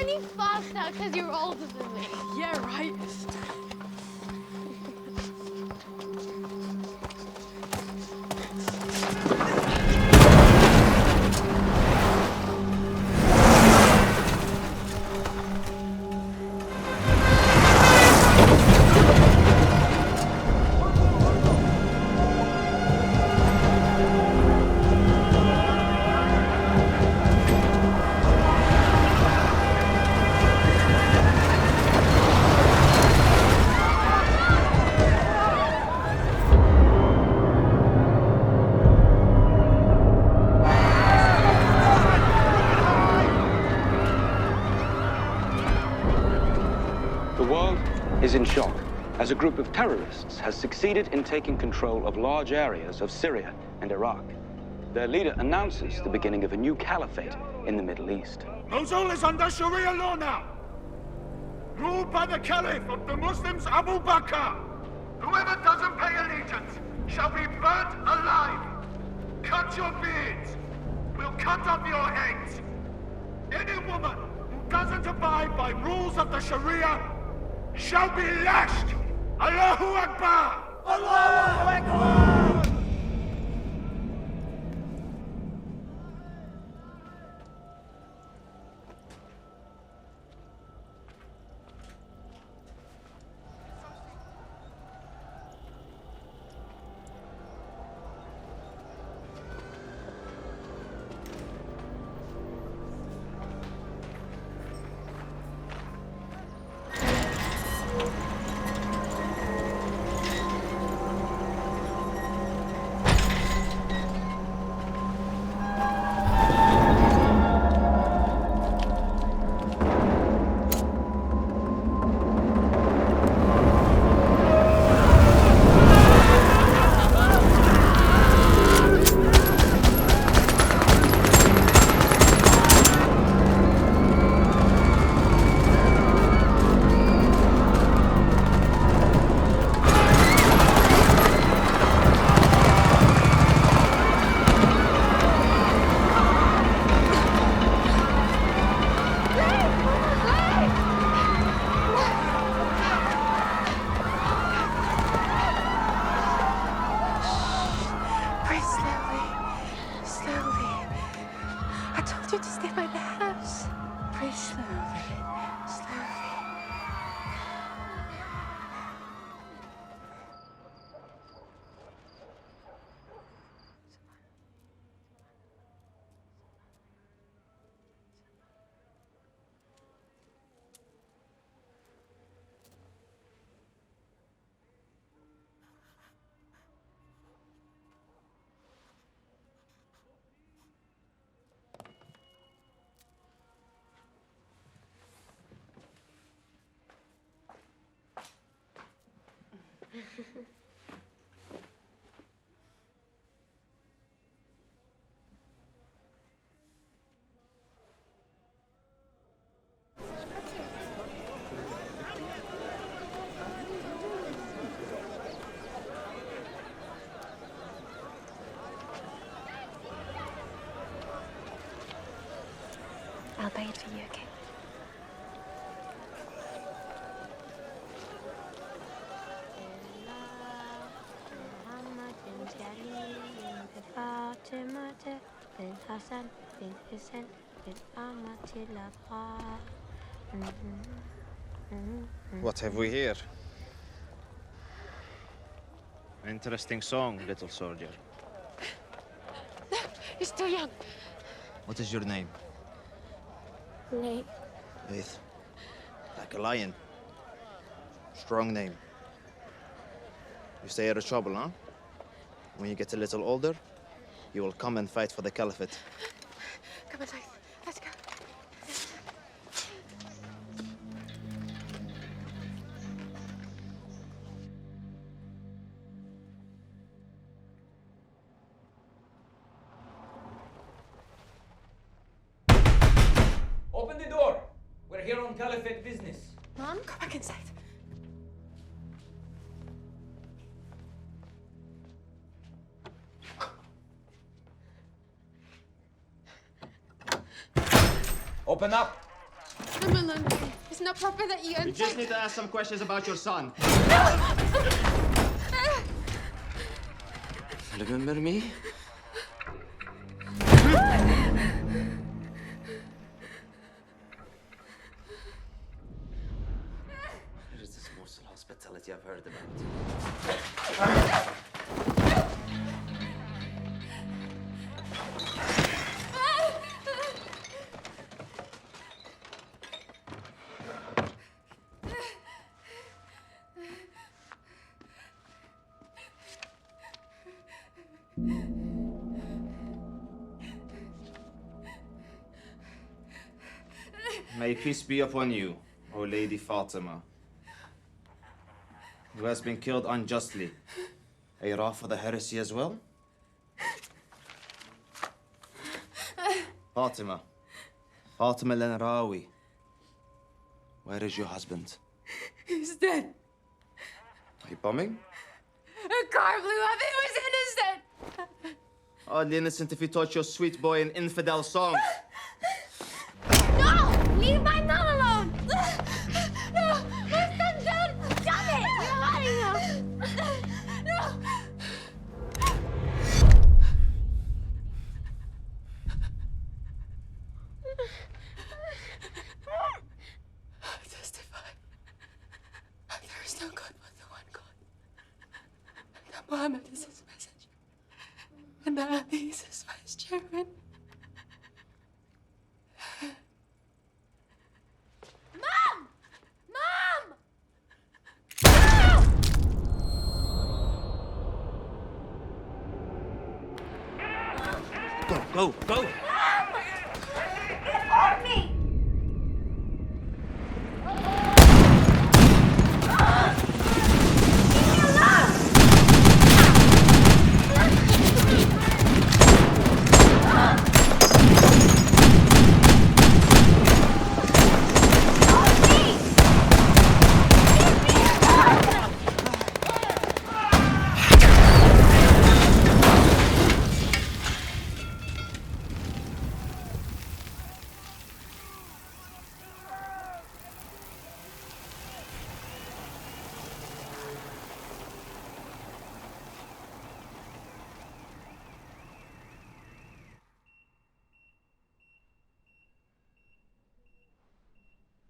any faster because you're older than me. Yeah, right. The world is in shock as a group of terrorists has succeeded in taking control of large areas of Syria and Iraq. Their leader announces the beginning of a new caliphate in the Middle East. Mosul is under Sharia law now, ruled by the caliph of the Muslims, Abu Bakr. Whoever doesn't pay allegiance shall be burnt alive. Cut your beards. We'll cut off your heads. Any woman who doesn't abide by rules of the Sharia shall be lashed. Allahu Akbar! Allahu Akbar! I'll buy it for you, okay? What have we here? Interesting song, little soldier. You're still young. What is your name? Nate. Faith. Like a lion. Strong name. You stay out of trouble, huh? When you get a little older, you will come and fight for the caliphate. Come on, Faith. Let's go. Open the door. We're here on caliphate business. Mom? Go back inside. Open up. I'm alone. It's not proper that you You just need to ask some questions about your son. Remember me? It is this morsel hospitality I've heard about. May peace be upon you, O Lady Fatima, who has been killed unjustly. Are you off for the heresy as well? Fatima. Fatima Lenrawi. Where is your husband? He's dead. Are you bombing? A car blew up. He was innocent. Oddly innocent if you taught your sweet boy an infidel song. No! Leave my mom alone! No! My son's dead! Stop it! You're lying now! No! I testify that there is no God but the one God. And that Muhammad is his messenger. And that Ali is his vice chairman. Mom! Mom! Go, go! Help me!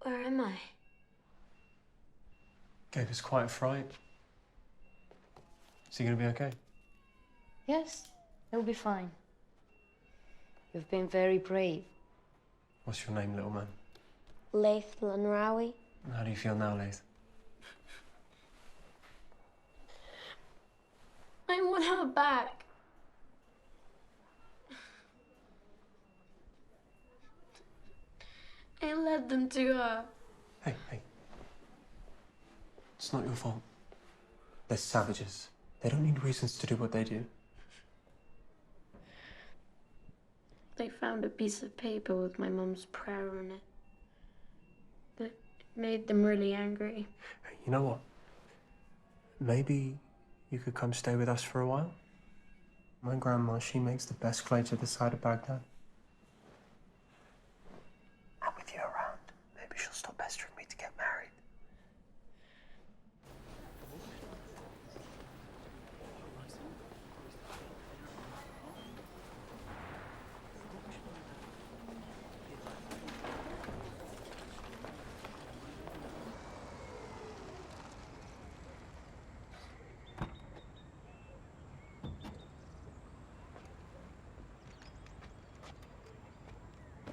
Where am I? Gave us quite a fright. Is he gonna be okay? Yes, he'll be fine. You've been very brave. What's your name, little man? Laith Lanrawi. And how do you feel now, Laith? I want her back. I led them to her. Hey, hey. It's not your fault. They're savages. They don't need reasons to do what they do. They found a piece of paper with my mum's prayer on it. It made them really angry. Hey, you know what? Maybe you could come stay with us for a while? My grandma, she makes the best clay to the side of Baghdad. And with you around, maybe she'll stop pestering me to get married.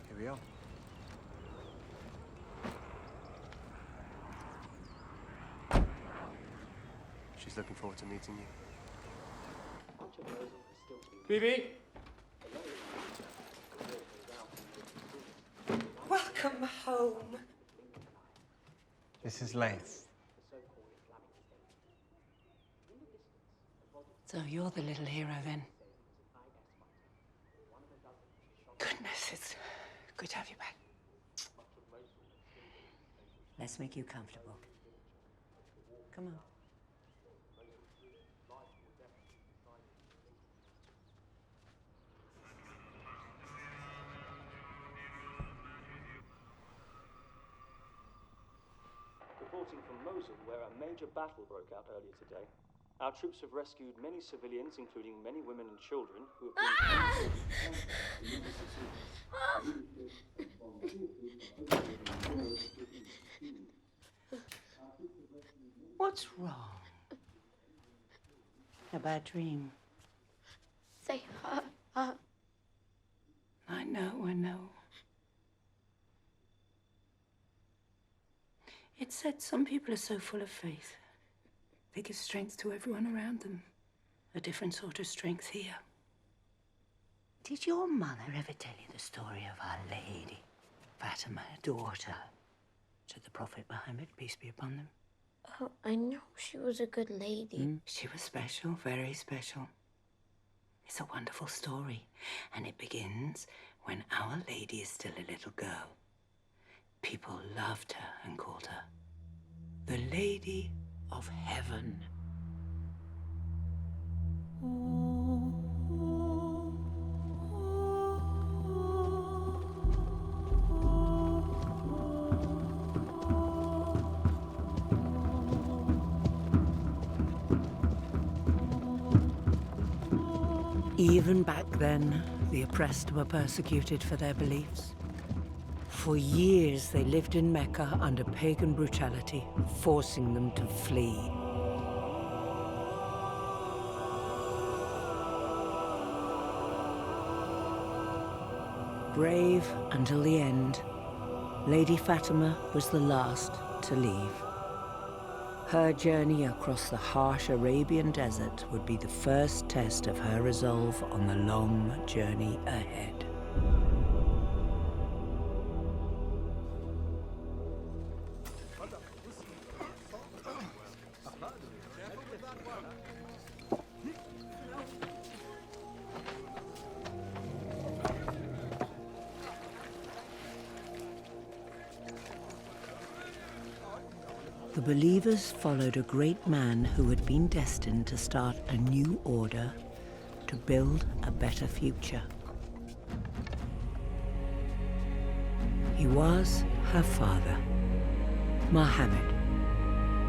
Here we are. She's looking forward to meeting you. Bibi! Welcome home. This is Laith. So you're the little hero then? Goodness, it's good to have you back. Let's make you comfortable. Come on. reporting from Mosul, where a major battle broke out earlier today. Our troops have rescued many civilians, including many women and children, who have been... What's wrong? A bad dream. They hurt. I know. It said some people are so full of faith. They give strength to everyone around them. A different sort of strength here. Did your mother ever tell you the story of Our Lady, Fatima, daughter to the Prophet Muhammad, peace be upon them? Oh, I know she was a good lady. She was special, very special. It's a wonderful story, and it begins when Our Lady is still a little girl. People loved her and called her the Lady of Heaven. Even back then, the oppressed were persecuted for their beliefs. For years, they lived in Mecca under pagan brutality, forcing them to flee. Brave until the end, Lady Fatima was the last to leave. Her journey across the harsh Arabian desert would be the first test of her resolve on the long journey ahead. The believers followed a great man who had been destined to start a new order, to build a better future. He was her father, Muhammad,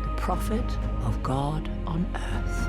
the prophet of God on earth.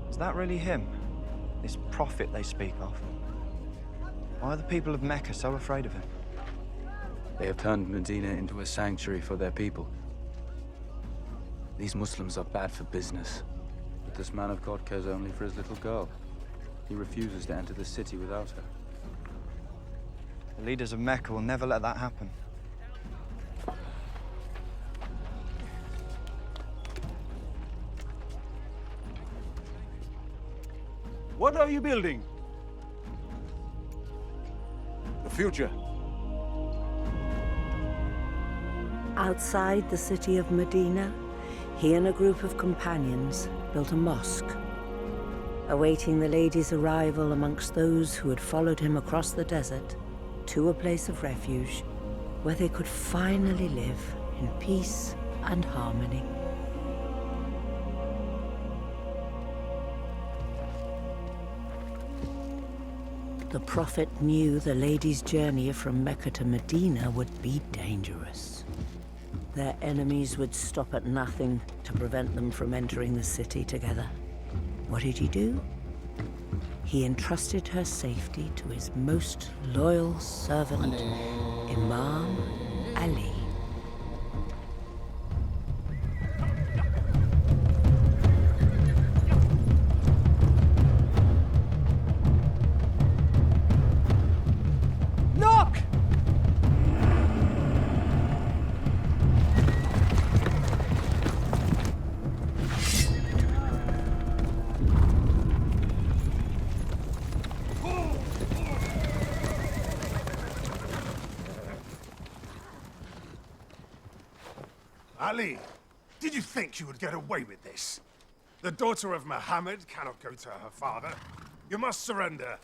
Is that really him? This prophet they speak of? Why are the people of Mecca so afraid of him? They have turned Medina into a sanctuary for their people. These Muslims are bad for business. But this man of God cares only for his little girl. He refuses to enter the city without her. The leaders of Mecca will never let that happen. What are you building? The future. Outside the city of Medina, he and a group of companions built a mosque, awaiting the lady's arrival amongst those who had followed him across the desert to a place of refuge where they could finally live in peace and harmony. The Prophet knew the lady's journey from Mecca to Medina would be dangerous. Their enemies would stop at nothing to prevent them from entering the city together. What did he do? He entrusted her safety to his most loyal servant, Imam Ali. Ali, did you think you would get away with this? The daughter of Muhammad cannot go to her father. You must surrender.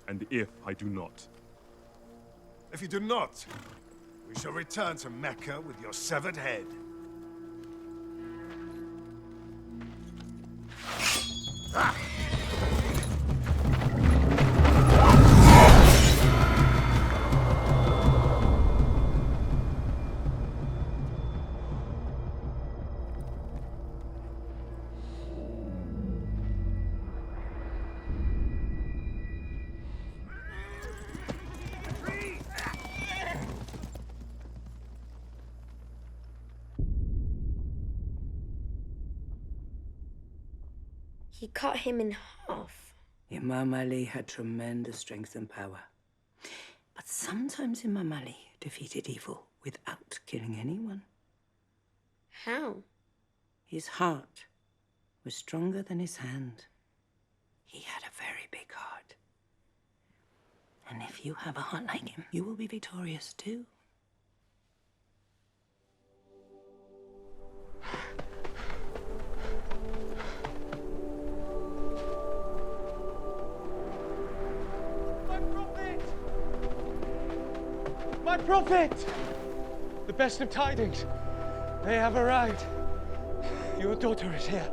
And if I do not? If you do not, we shall return to Mecca with your severed head. Ah! He cut him in half. Imam Ali had tremendous strength and power. But sometimes Imam Ali defeated evil without killing anyone. How? His heart was stronger than his hand. He had a very big heart. And if you have a heart like him, you will be victorious too. My prophet! The best of tidings. They have arrived. Your daughter is here.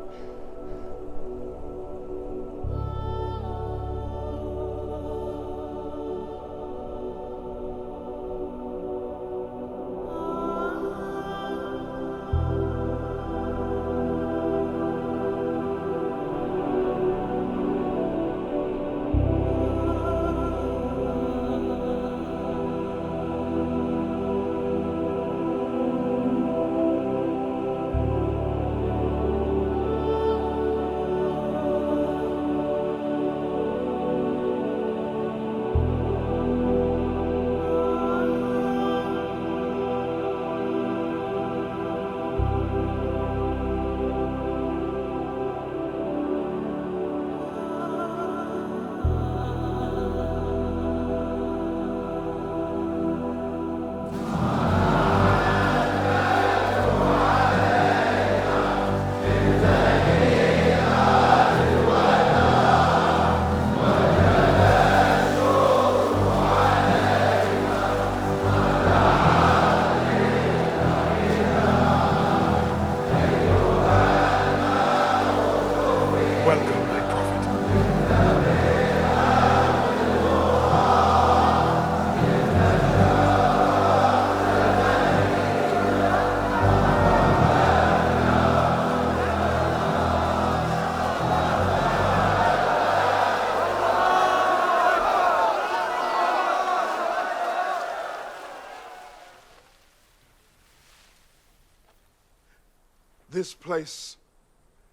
This place,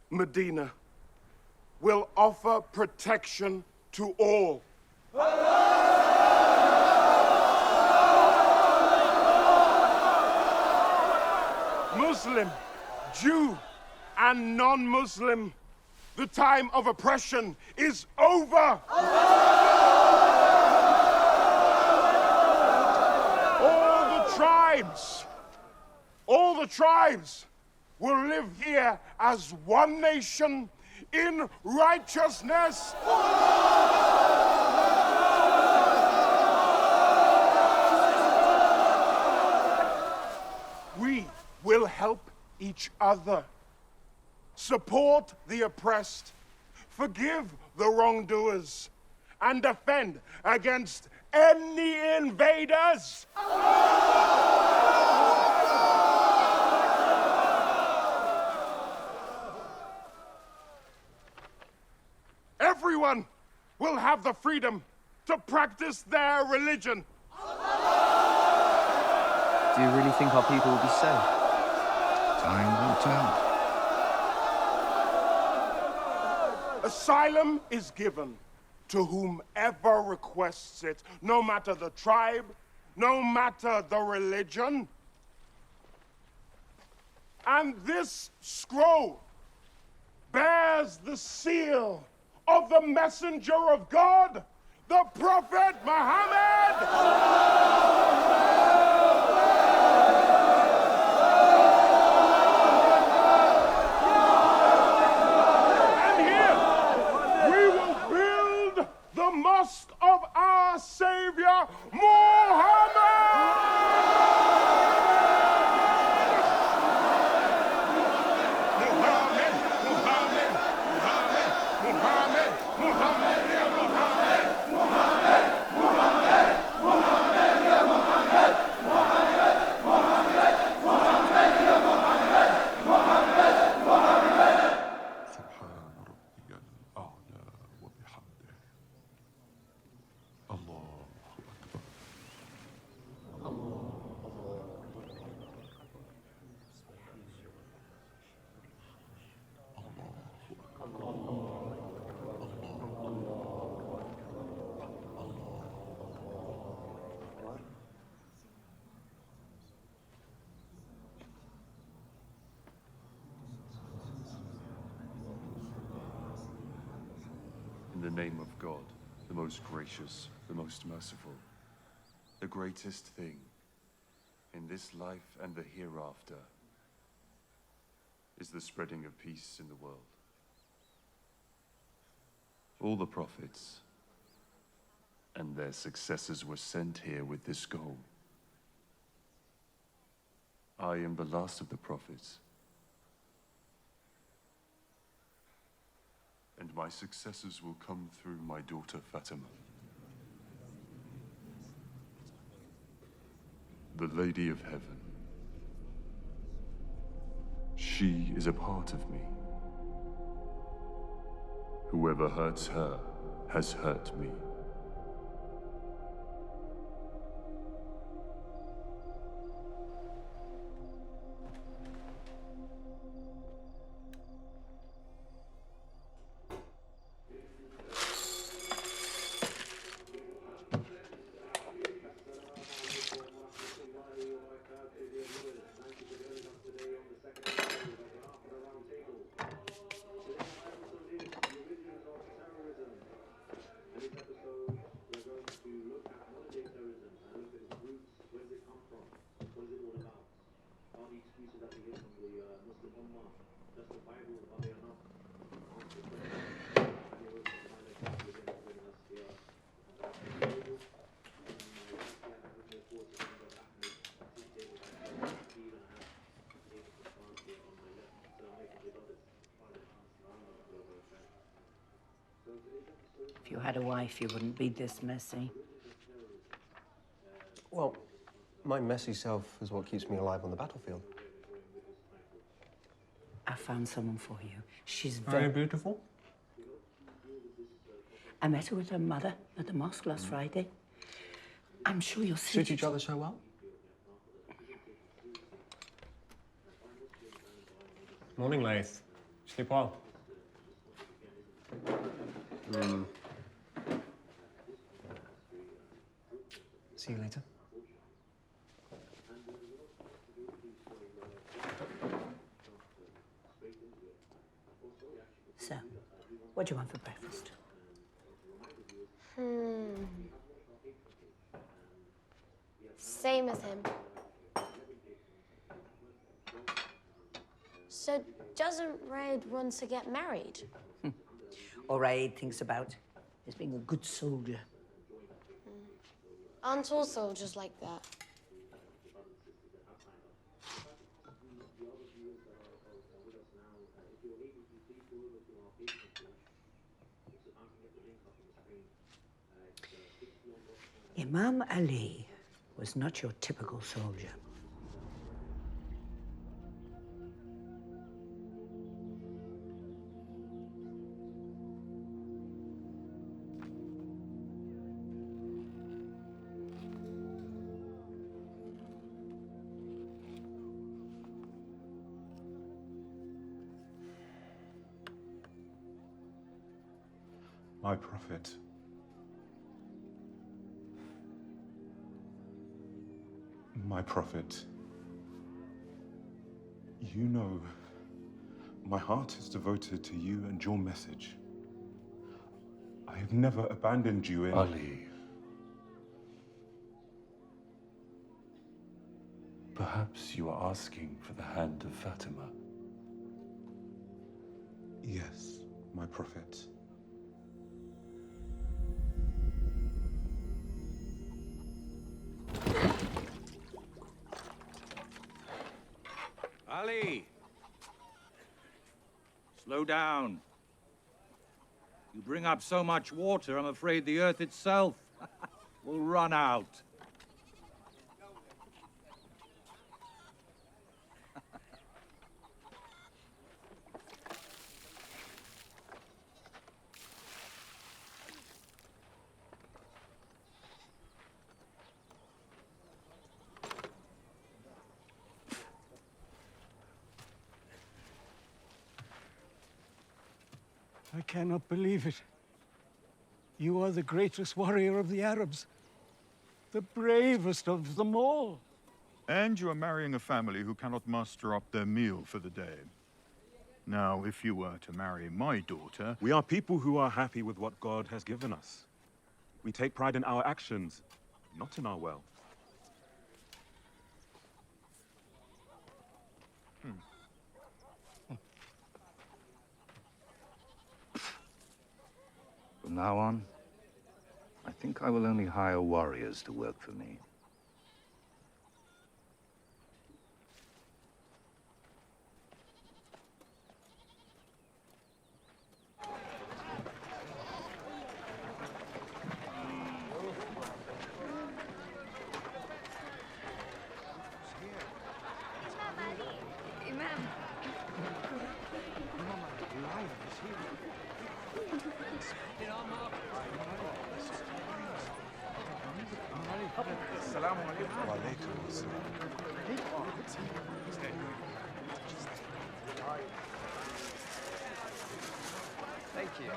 Medina, will offer protection to all. Muslim, Jew, and non-Muslim, the time of oppression is over. All the tribes will live here as one nation in righteousness. We will help each other, support the oppressed, forgive the wrongdoers, and defend against any invaders. Everyone will have the freedom to practice their religion. Do you really think our people will be safe? Time will tell. Asylum is given to whomever requests it, no matter the tribe, no matter the religion. And this scroll bears the seal of the messenger of God, the Prophet Muhammad! the name of God, the most gracious, the most merciful. The greatest thing in this life and the hereafter is the spreading of peace in the world. All the prophets and their successors were sent here with this goal. I am the last of the prophets, and my successors will come through my daughter Fatima, the Lady of Heaven. She is a part of me. Whoever hurts her has hurt me. If you had a wife, you wouldn't be this messy. Well, my messy self is what keeps me alive on the battlefield. I found someone for you. She's Very beautiful. I met her with her mother at the mosque last Friday. I'm sure you'll see. Suit each other so well. Morning, Laith. Sleep well. See you later. So, what do you want for breakfast? Same as him. So, doesn't Raid want to get married? All Raid thinks about is being a good soldier. Aren't all soldiers like that? Imam Ali was not your typical soldier. My prophet. My prophet. You know, my heart is devoted to you and your message. I have never abandoned you in... Ali. Perhaps you are asking for the hand of Fatima. Yes, my prophet. Ali! Slow down. You bring up so much water, I'm afraid the earth itself will run out. I cannot believe it. You are the greatest warrior of the Arabs. The bravest of them all. And you are marrying a family who cannot muster up their meal for the day. Now, if you were to marry my daughter... We are people who are happy with what God has given us. We take pride in our actions, not in our wealth. From now on, I think I will only hire warriors to work for me. Thank you.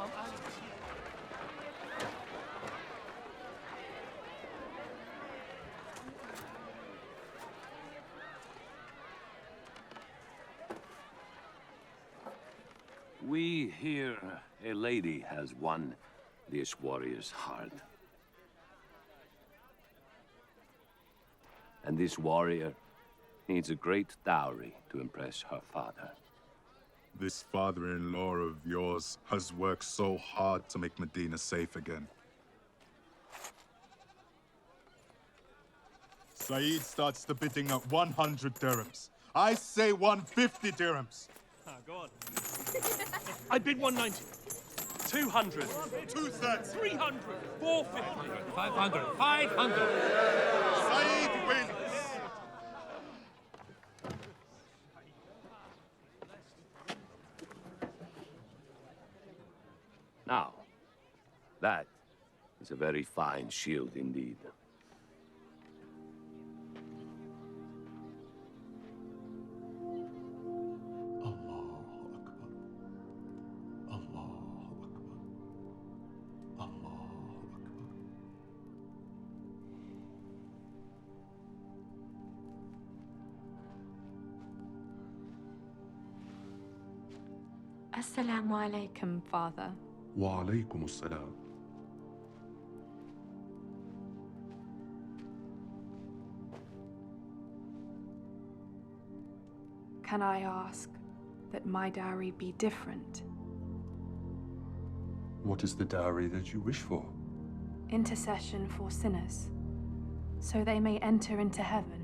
We hear a lady has won this warrior's heart. And this warrior needs a great dowry to impress her father. This father-in-law of yours has worked so hard to make Medina safe again. Saeed starts the bidding at 100 dirhams. I say 150 dirhams. Go on. I bid 190. 200. 230. 300. 450. 500. 500. Saeed wins. Now, that is a very fine shield indeed. Assalamu alaikum, Father. Wa alaykum as-salam. Can I ask that my dowry be different? What is the dowry that you wish for? Intercession for sinners, so they may enter into heaven.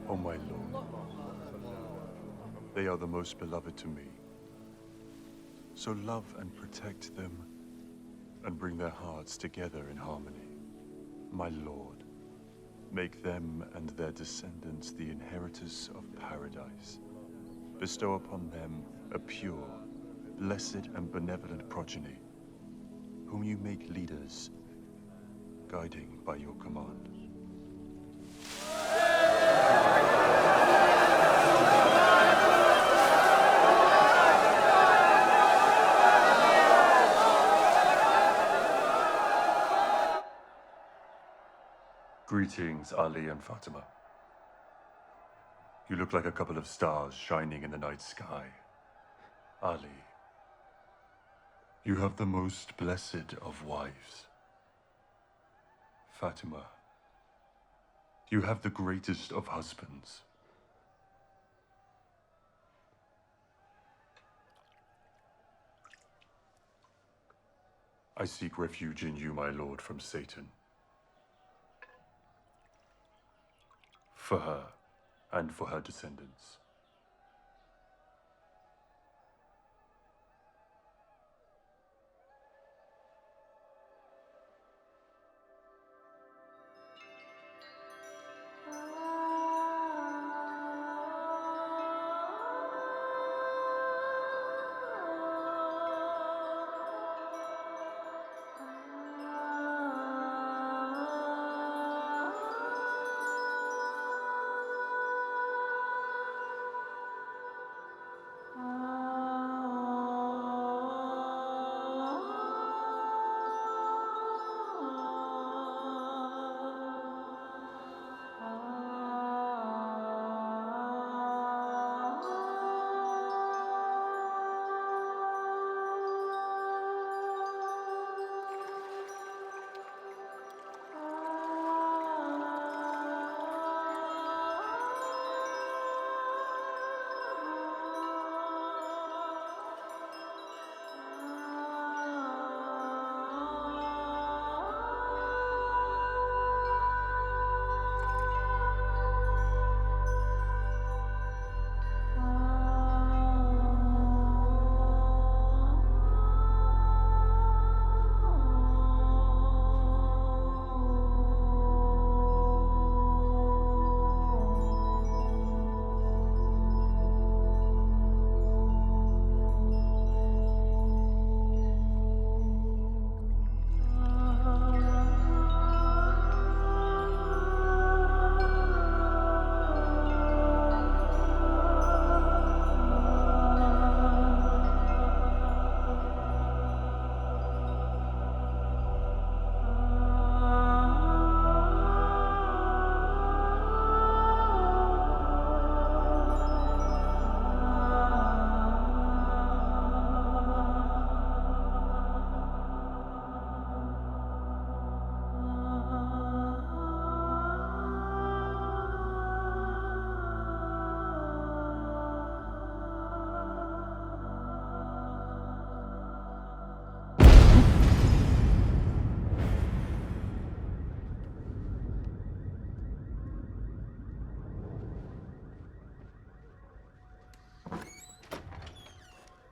O my lord, they are the most beloved to me. So love and protect them, and bring their hearts together in harmony. My lord, make them and their descendants the inheritors of paradise. Bestow upon them a pure, blessed and benevolent progeny, whom you make leaders, guiding by your command. Greetings, Ali and Fatima. You look like a couple of stars shining in the night sky. Ali, you have the most blessed of wives. Fatima, you have the greatest of husbands. I seek refuge in you, my lord, from Satan. For her, and for her descendants.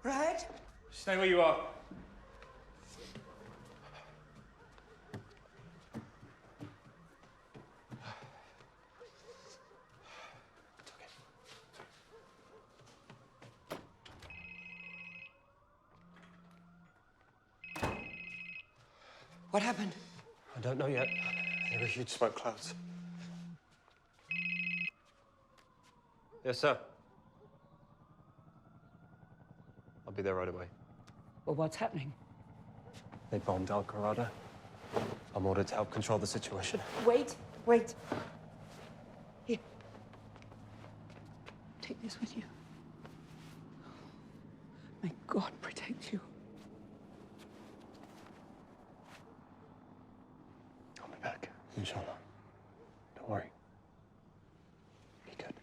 Red? Stay where you are. What happened? I don't know yet. There are huge smoke clouds. Yes, sir. I'll be there right away. Well, what's happening? They bombed Al Qarada. I'm ordered to help control the situation. Wait. Here. Take this with you. May God protect you. I'll be back, inshallah. Don't worry. Be good.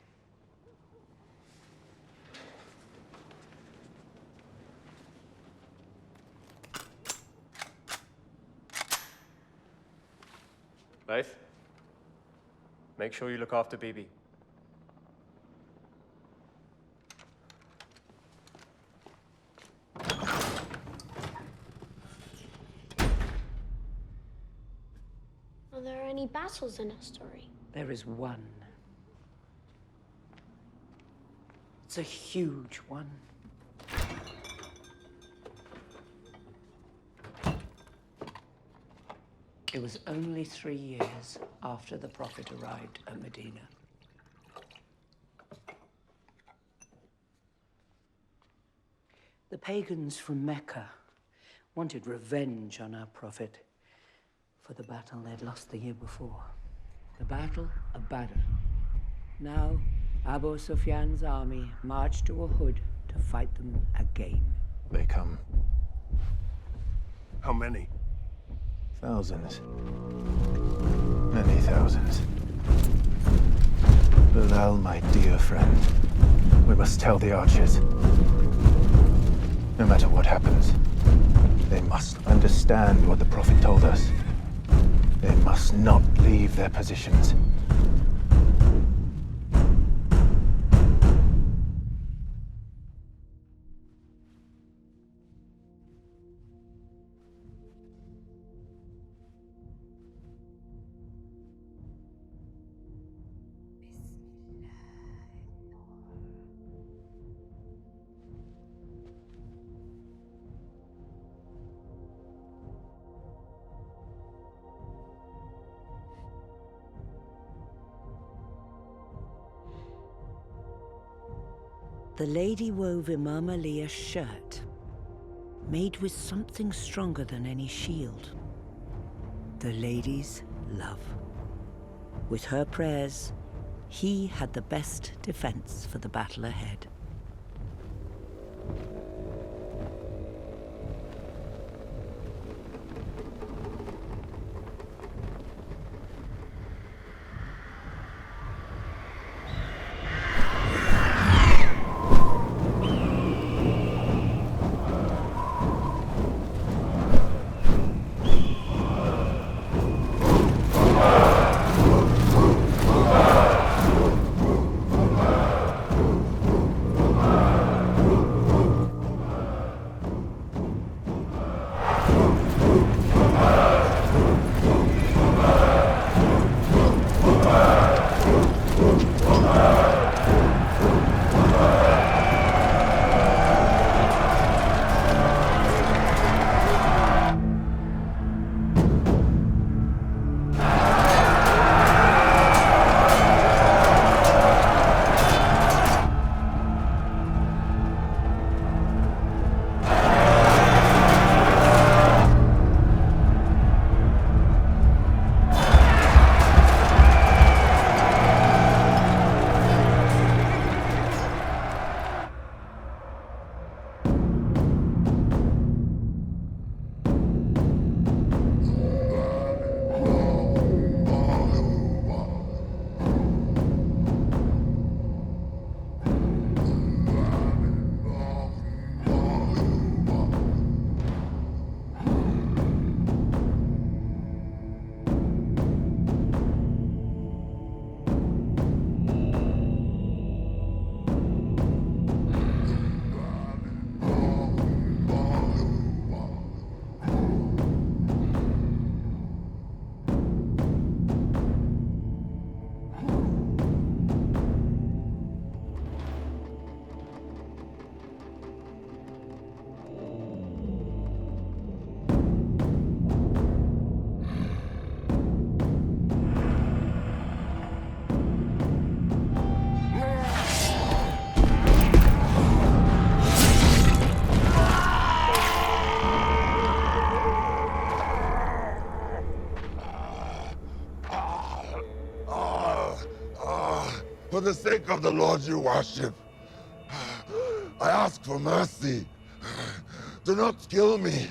Leif, make sure you look after Bibi. Are there any battles in our story? There is one. It's a huge one. It was only 3 years after the Prophet arrived at Medina. The pagans from Mecca wanted revenge on our Prophet for the battle they'd lost the year before. The Battle of Badr. Now, Abu Sufyan's army marched to Uhud to fight them again. They come. How many? Thousands. Many thousands. Bilal, my dear friend, we must tell the archers. No matter what happens, they must understand what the Prophet told us. They must not leave their positions. The lady wove Imam Ali a shirt, made with something stronger than any shield. The lady's love. With her prayers, he had the best defense for the battle ahead. For the sake of the Lord you worship, I ask for mercy. Do not kill me.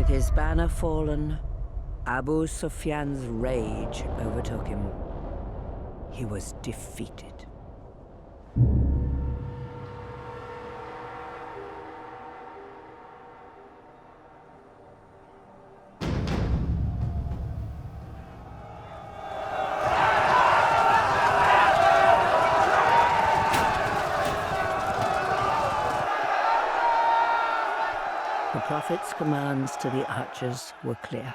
His banner fallen, Abu Sufyan's rage overtook him. He was defeated. The Prophet's commands to the archers were clear.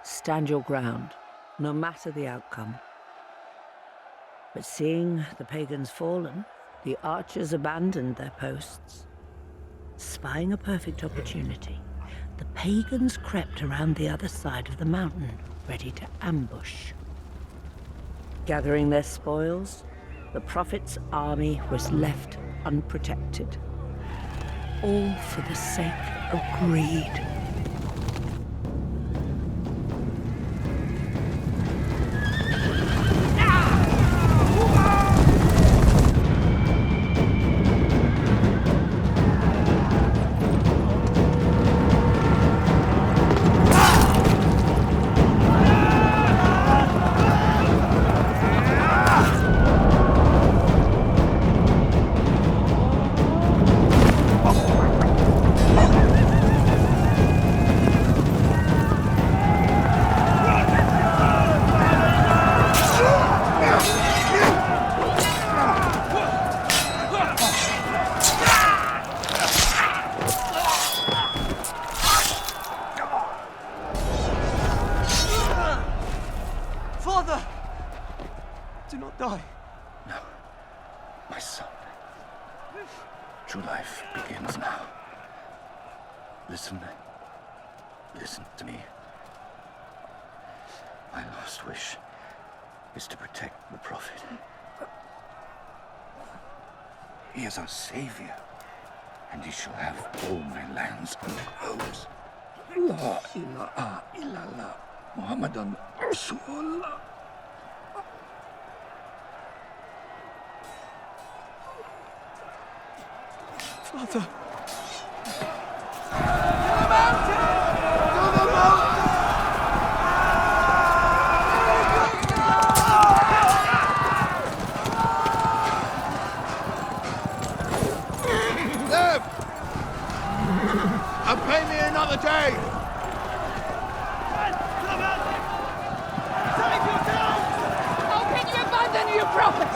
Stand your ground, no matter the outcome. But seeing the pagans fallen, the archers abandoned their posts. Spying a perfect opportunity, the pagans crept around the other side of the mountain, ready to ambush. Gathering their spoils, the Prophet's army was left unprotected. All for the sake of greed. Listen to me. My last wish is to protect the Prophet. He is our savior, and he shall have all my lands and groves. La ilaha illallah, Muhammadan Rasulullah. Father. and pay me another day! How can you abandon your prophet?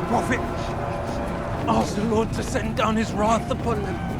Prophet, ask the Lord to send down his wrath upon them.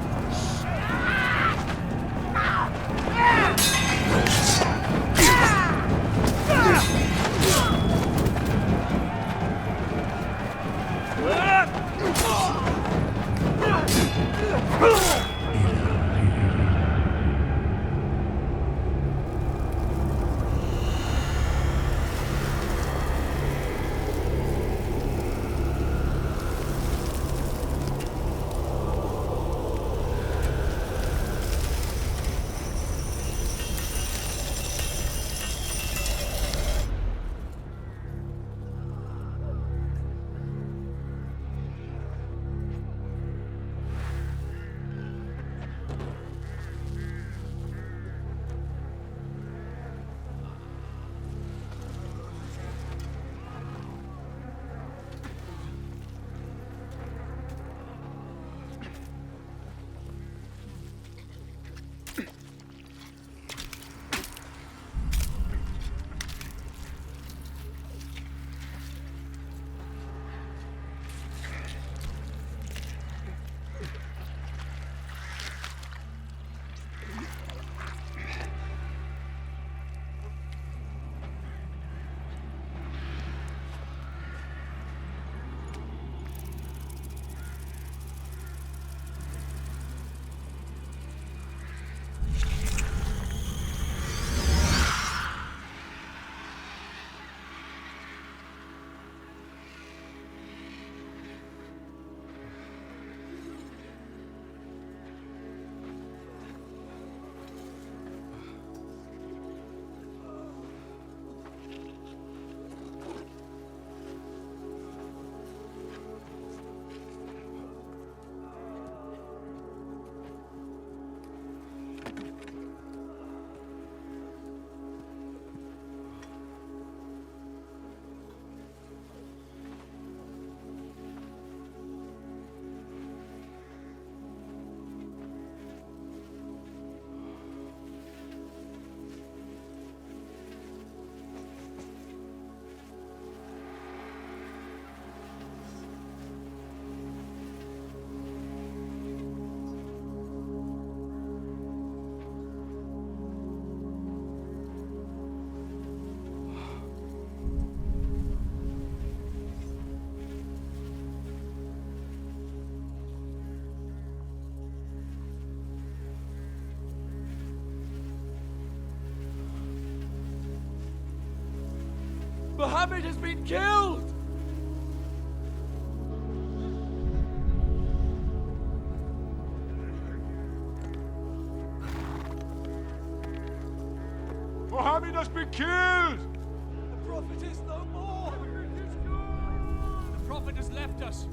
Muhammad has been killed! Muhammad has been killed! The Prophet is no more! The Prophet has left us.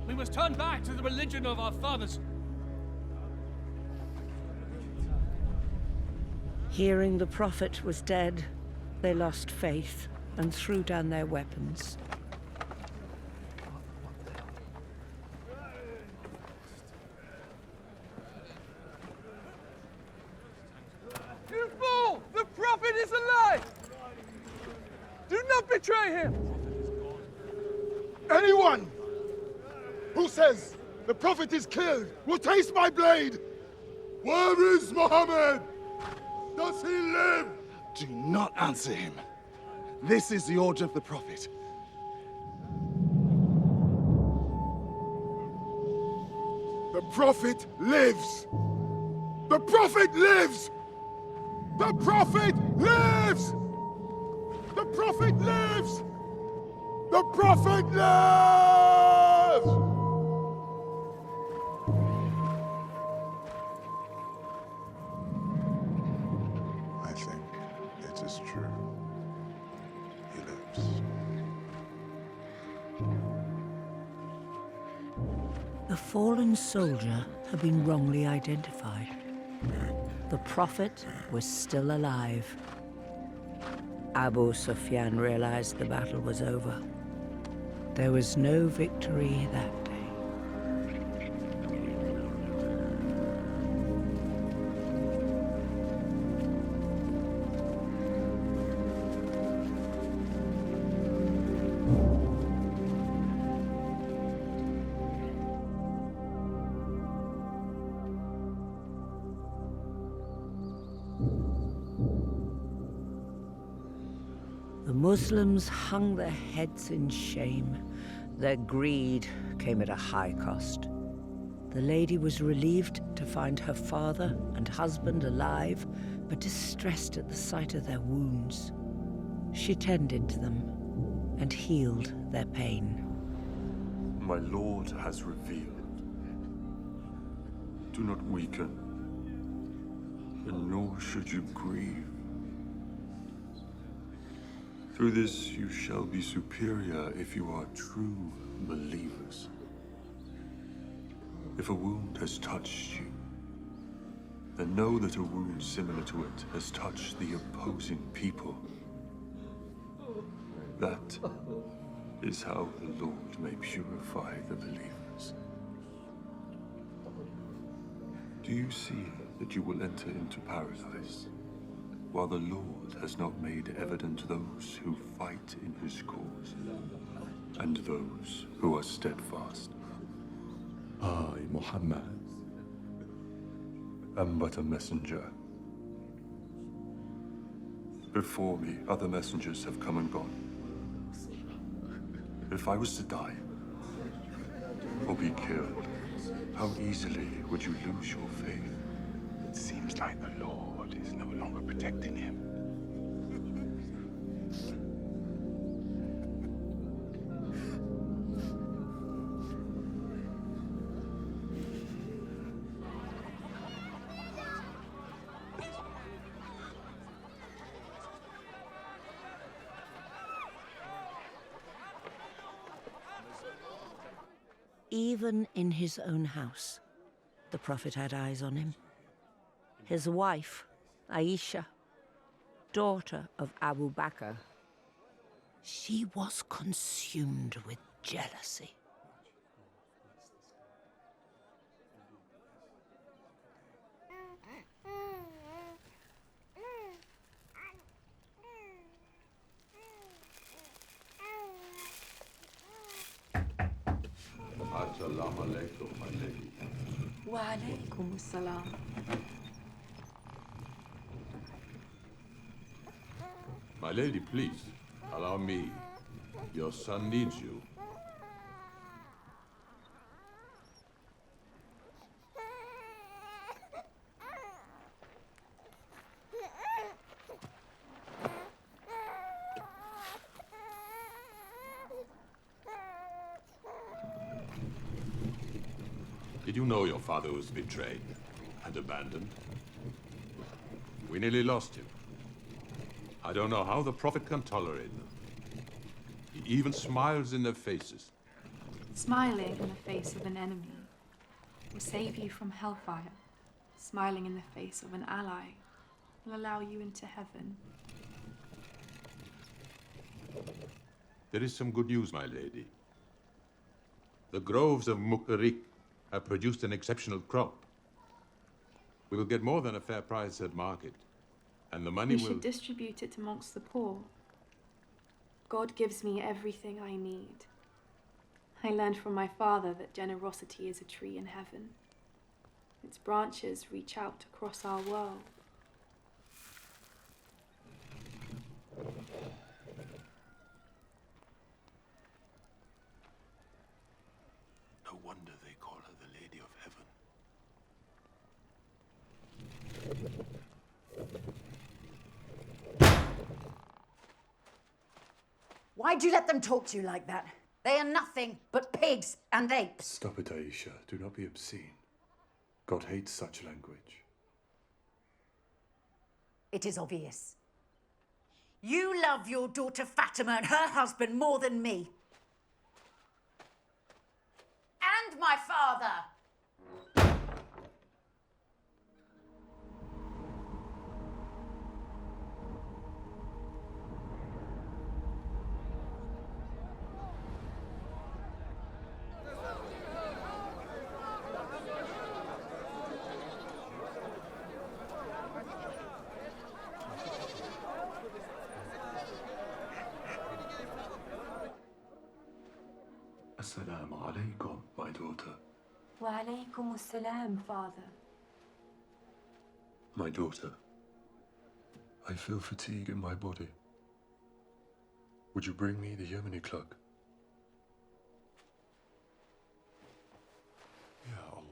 We must turn back to the religion of our fathers. Hearing the Prophet was dead, they lost faith and threw down their weapons. You fool! The Prophet is alive! Do not betray him! Anyone who says the Prophet is killed will taste my blade! Where is Muhammad? Does he live? Do not answer him. This is the order of the Prophet. The Prophet lives! The Prophet lives! The Prophet lives! The Prophet lives! The Prophet lives! I think it is true. He lives. The fallen soldier had been wrongly identified. The Prophet was still alive. Abu Sufyan realized the battle was over. There was no victory that day. The Muslims hung their heads in shame. Their greed came at a high cost. The lady was relieved to find her father and husband alive, but distressed at the sight of their wounds. She tended to them and healed their pain. My Lord has revealed. Do not weaken, and nor should you grieve. Through this you shall be superior if you are true believers. If a wound has touched you, then know that a wound similar to it has touched the opposing people. That is how the Lord may purify the believers. Do you see that you will enter into paradise, while the Lord has not made evident those who fight in his cause, and those who are steadfast? I, Muhammad, am but a messenger. Before me, other messengers have come and gone. If I was to die, or be killed, how easily would you lose your faith? it seems like the Lord is no longer protecting him. Even in his own house, the Prophet had eyes on him. His wife, Aisha, daughter of Abu Bakr, she was consumed with jealousy. Assalamu alaikum, my lady. Wa alaikum assalam. My lady, please, allow me. Your son needs you. Did you know your father was betrayed and abandoned? We nearly lost him. I don't know how the Prophet can tolerate them. He even smiles in their faces. Smiling in the face of an enemy will save you from hellfire. Smiling in the face of an ally will allow you into heaven. There is some good news, my lady. The groves of Iraqi have produced an exceptional crop. We will get more than a fair price at market, and the money You will... should distribute it amongst the poor. God gives me everything I need. I learned from my father that generosity is a tree in heaven. Its branches reach out across our world. No wonder they call her the Lady of Heaven. Why'd you let them talk to you like that? They are nothing but pigs and apes. Stop it, Aisha. Do not be obscene. God hates such language. It is obvious. You love your daughter Fatima and her husband more than me. And my father. Assalamu alaikum, my daughter. Wa alaykum assalam, father. My daughter, I feel fatigue in my body. Would you bring me the Yemeni cloak? Ya Allah.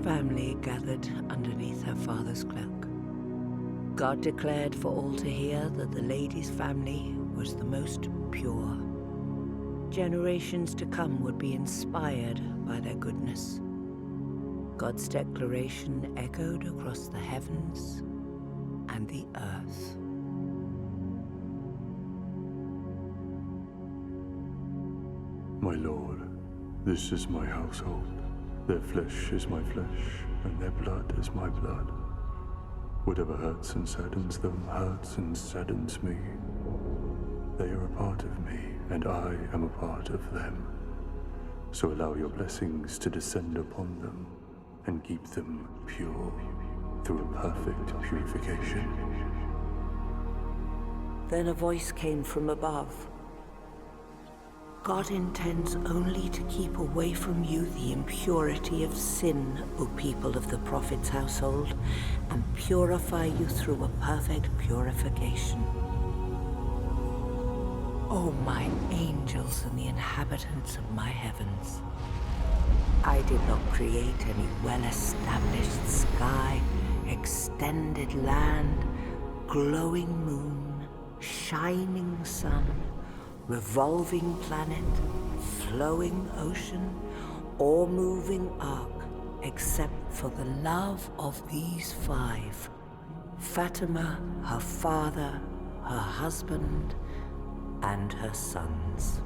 Family gathered underneath her father's cloak. God declared for all to hear that the lady's family was the most pure. Generations to come would be inspired by their goodness. God's declaration echoed across the heavens and the earth. My Lord, this is my household. Their flesh is my flesh, and their blood is my blood. Whatever hurts and saddens them hurts and saddens me. They are a part of me, and I am a part of them. So allow your blessings to descend upon them, and keep them pure through a perfect purification. Then a voice came from above. God intends only to keep away from you the impurity of sin, O people of the Prophet's household, and purify you through a perfect purification. O my angels and the inhabitants of my heavens, I did not create any well-established sky, extended land, glowing moon, shining sun, revolving planet, flowing ocean, or moving ark, except for the love of these five: Fatima, her father, her husband, and her sons.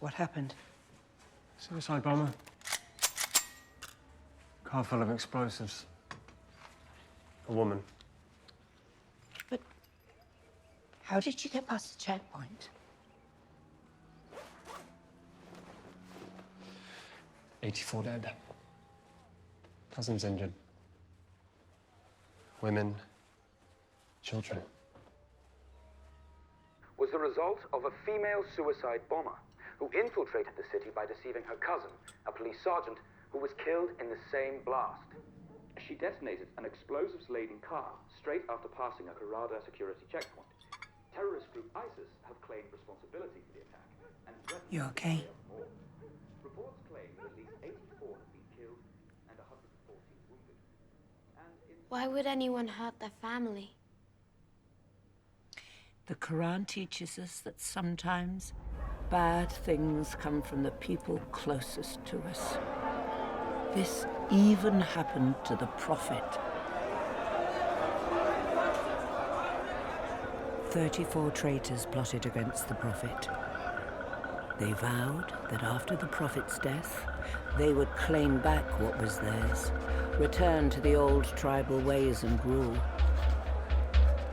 What happened? Suicide bomber. Car full of explosives. A woman. But how did you get past the checkpoint? 84 dead. Dozens injured. Women, children. Was the result of a female suicide bomber who infiltrated the city by deceiving her cousin, a police sergeant, who was killed in the same blast. She detonated an explosives-laden car straight after passing a Karada security checkpoint. Terrorist group ISIS have claimed responsibility for the attack and threatened You okay? more. Reports claim that at least 84 have been killed and 114 wounded. Why would anyone hurt their family? The Quran teaches us that sometimes bad things come from the people closest to us. This even happened to the Prophet. 34 traitors plotted against the Prophet. They vowed that after the Prophet's death, they would claim back what was theirs, return to the old tribal ways and rule.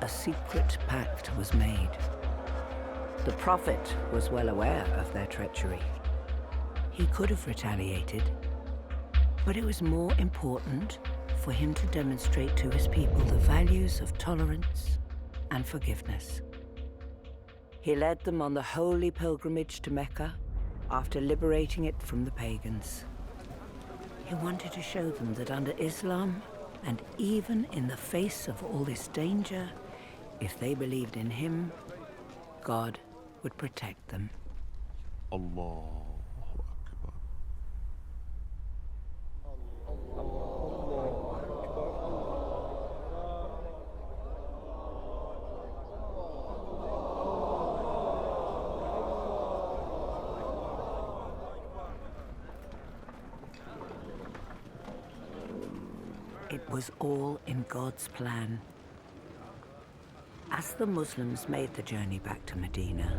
A secret pact was made. The Prophet was well aware of their treachery. He could have retaliated, but it was more important for him to demonstrate to his people the values of tolerance and forgiveness. He led them on the holy pilgrimage to Mecca after liberating it from the pagans. He wanted to show them that under Islam, and even in the face of all this danger, if they believed in him, God would protect them. Allah. It was all in God's plan. As the Muslims made the journey back to Medina,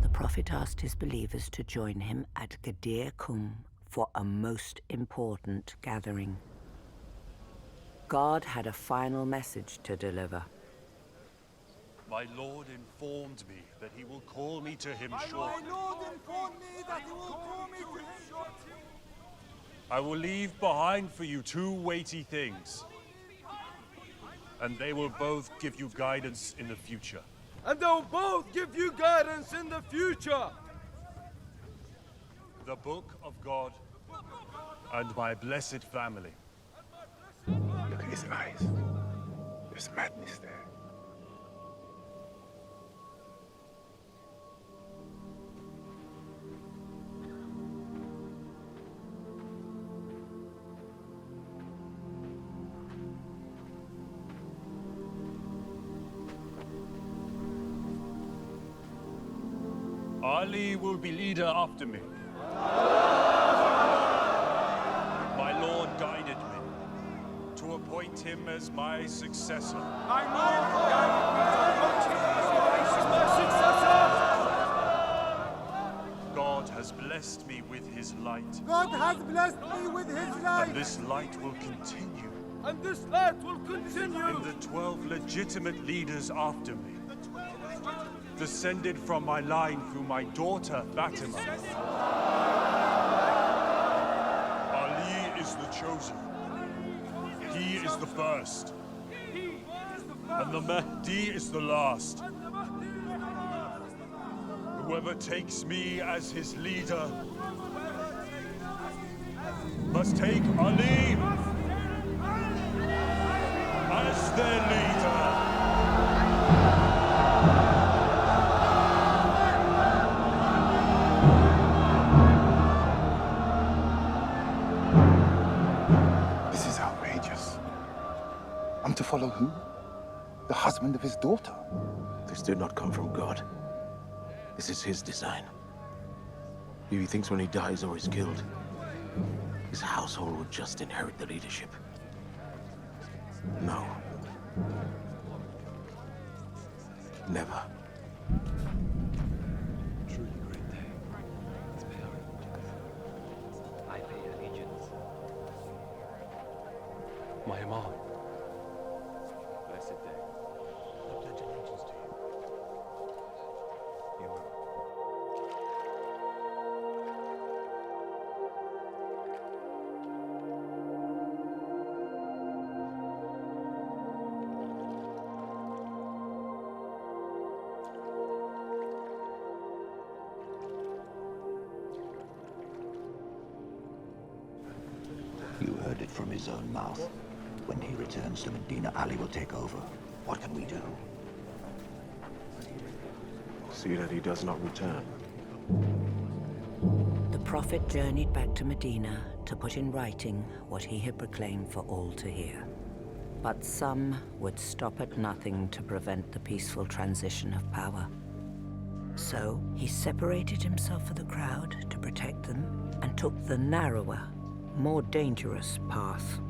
the Prophet asked his believers to join him at Ghadir Qum for a most important gathering. God had a final message to deliver. My Lord informed me that he will call me to him shortly. My Lord informed me that he will call me to him shortly. I will leave behind for you two weighty things, and they will both give you guidance in the future. And they'll both give you guidance in the future. The Book of God and my blessed family. Look at his eyes. There's madness there. Ali will be leader after me. My Lord guided me to appoint him as my successor. My Lord guided me to appoint him as my successor. God has blessed me with his light. God has blessed me with his light. And this light will continue. And this light will continue. In the 12 legitimate leaders after me, descended from my line through my daughter, Fatima. Ali is the chosen. He is the first. And the Mahdi is the last. Whoever takes me as his leader must take Ali as their leader. kill who? The husband of his daughter. This did not come from God. This is his design. He thinks when he dies or is killed, his household will just inherit the leadership. No. Never. Truly great day. Let's pay our allegiance. I pay allegiance. My Imam. Blessed day. I pledge allegiance to you. You will. You heard it from his own mouth. When he returns to Medina, Ali will take over. What can we do? See that he does not return. The Prophet journeyed back to Medina to put in writing what he had proclaimed for all to hear. But some would stop at nothing to prevent the peaceful transition of power. So he separated himself from the crowd to protect them and took the narrower, more dangerous path.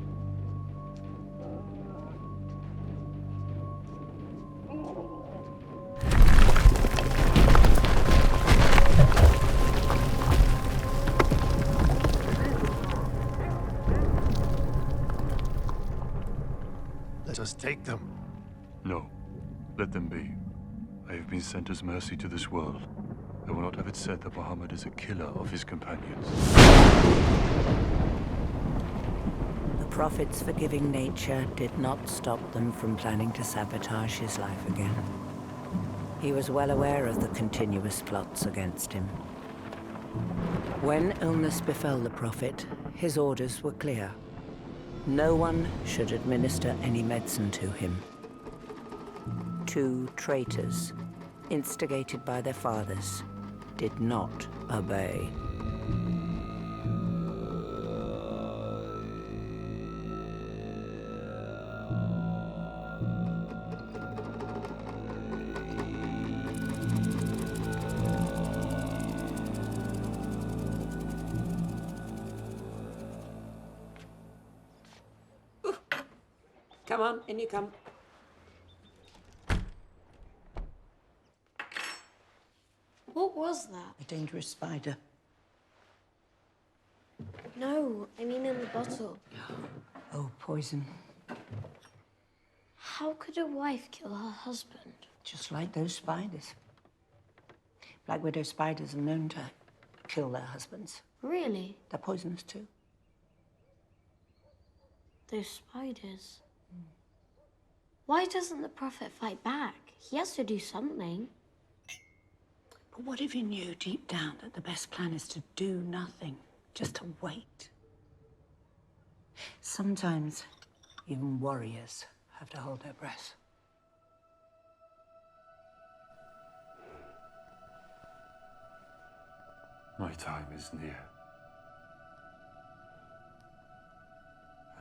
Let us take them. No, let them be. I have been sent as mercy to this world. I will not have it said that Muhammad is a killer of his companions. The Prophet's forgiving nature did not stop them from planning to sabotage his life again. He was well aware of the continuous plots against him. When illness befell the Prophet, his orders were clear. No one should administer any medicine to him. 2 traitors, instigated by their fathers, did not obey. Come on, in you come. What was that? A dangerous spider. No, I mean in the bottle. Oh, poison. How could a wife kill her husband? Just like those spiders. Black widow spiders are known to kill their husbands. Really? They're poisonous too. Those spiders. Why doesn't the Prophet fight back? He has to do something. But what if he knew deep down that the best plan is to do nothing, just to wait? Sometimes even warriors have to hold their breath. My time is near.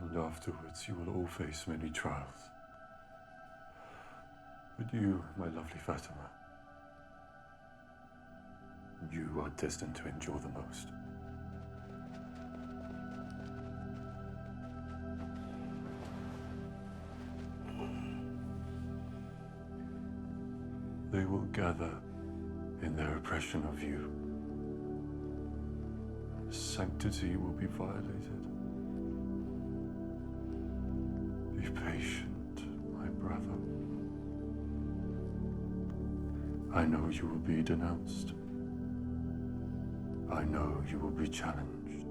And afterwards you will all face many trials. But you, my lovely Fatima, you are destined to endure the most. They will gather in their oppression of you. Sanctity will be violated. Be patient, my brother. I know you will be denounced. I know you will be challenged.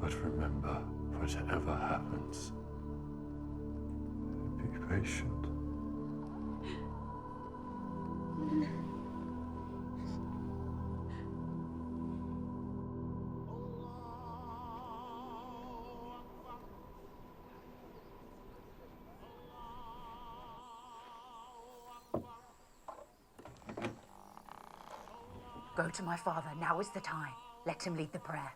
But remember, whatever happens, be patient. Go to my father. Now is the time. Let him lead the prayer.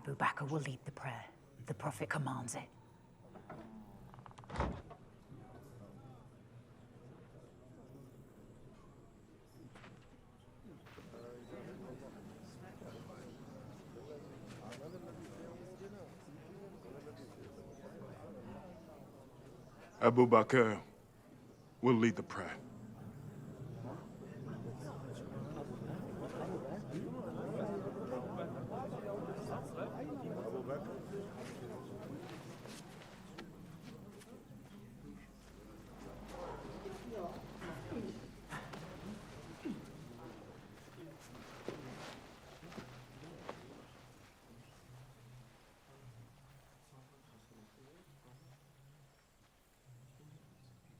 Abu Bakr will lead the prayer. The Prophet commands it. Abu Bakr will lead the prayer.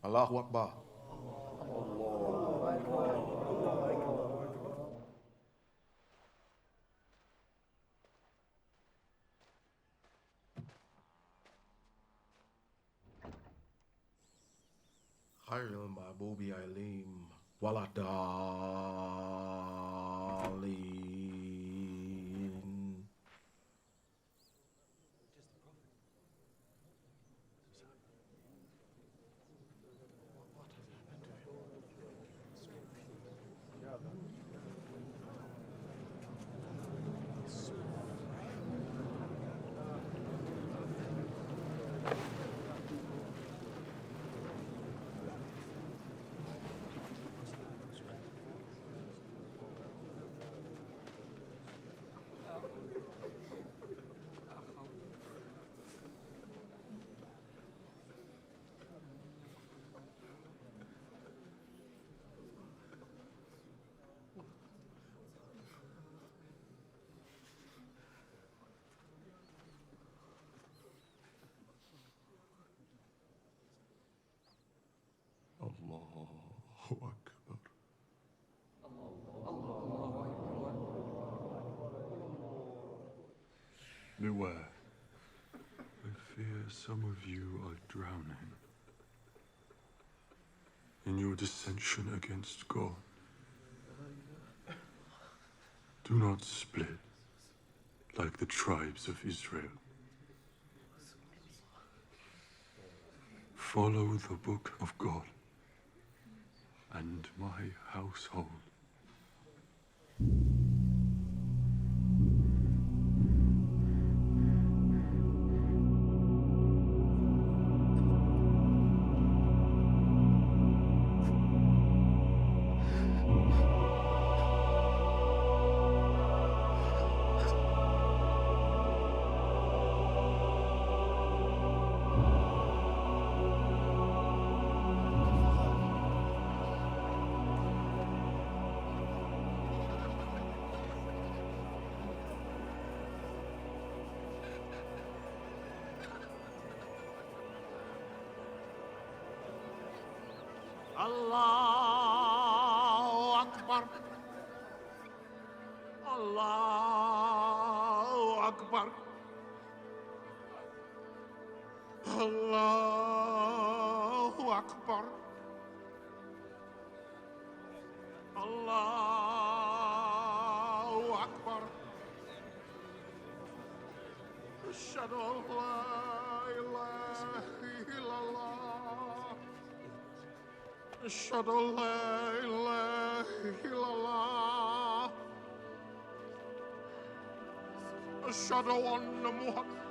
Allahu Akbar. غير المغضوب عليهم ولا الضالين. Allahu Akbar. Beware. I fear some of you are drowning in your dissension against God. Do not split like the tribes of Israel. Follow the book of God and my household. Allahu Akbar. Allahu Akbar. Allahu Akbar. Allahu Akbar. Ashhadu an la ilaha illallah. أشهد أن لا إله إلا الله أشهد أن محمد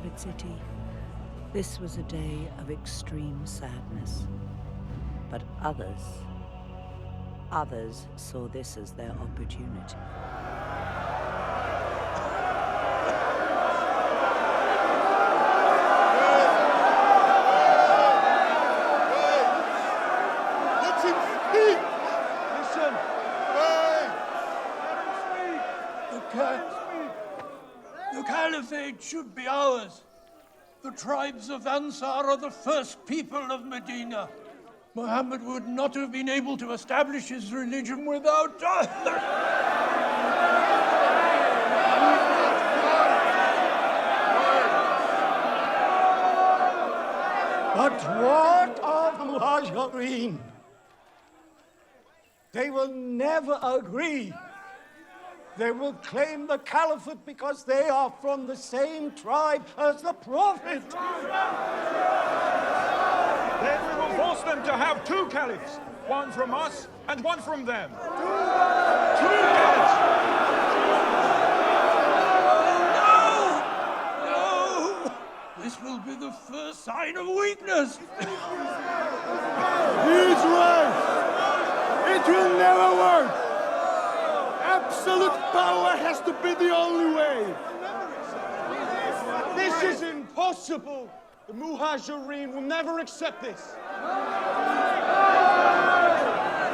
beloved city, this was a day of extreme sadness. But others saw this as their opportunity. Let him speak! Listen! The caliphate should be ours. The tribes of Ansar are the first people of Medina. Muhammad would not have been able to establish his religion without us. But what of the Muhajirin? They will never agree. They will claim the caliphate because they are from the same tribe as the Prophet. Then we will force them to have two caliphs, one from us and one from them. Two caliphs! No! This will be the first sign of weakness. He's right! It will never work! Absolute power has to be the only way! This is impossible! The Muhajirin will never accept this!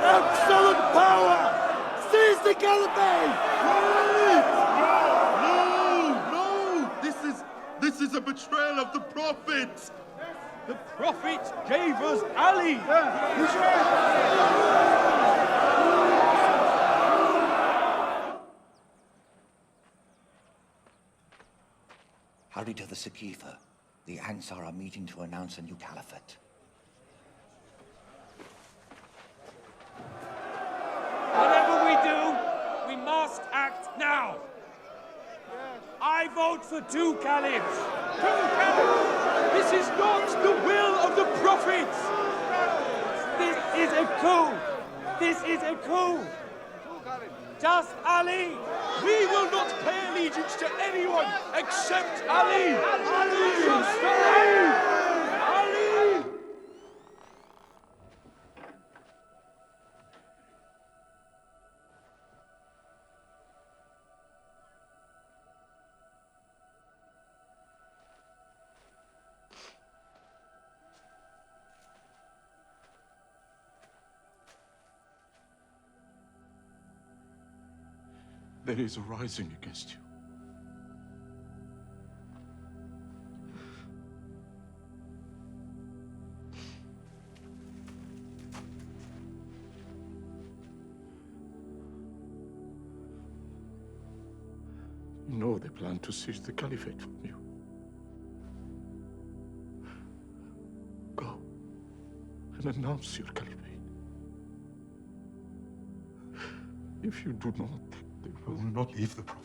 Absolute power! Seize the caliphate! No! This is a betrayal of the Prophet! The Prophet gave us Ali! Hurry to the Saqifa. The Ansar are meeting to announce a new caliphate. Whatever we do, we must act now. I vote for two caliphs. Two caliphs! This is not the will of the prophets! This is a coup! This is a coup! Just Ali! We will not pay allegiance to anyone except Ali! Ali! Just Ali! Ali! There is a rising against you. You know they plan to seize the caliphate from you. Go and announce your caliphate. If you do not, they will not leave the Prophet.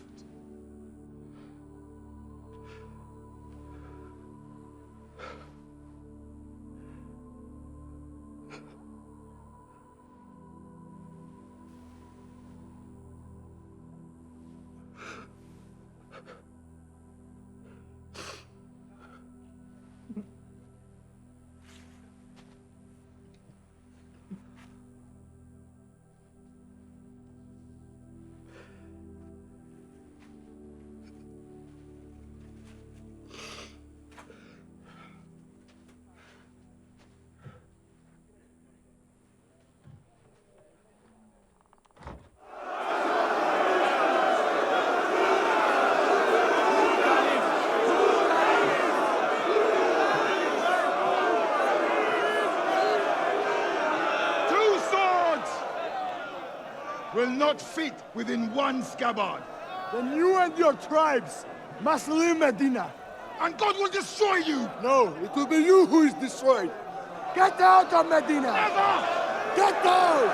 Will not fit within one scabbard. Then you and your tribes must leave Medina. And God will destroy you! No, it will be you who is destroyed. Get out of Medina! Never! Get out!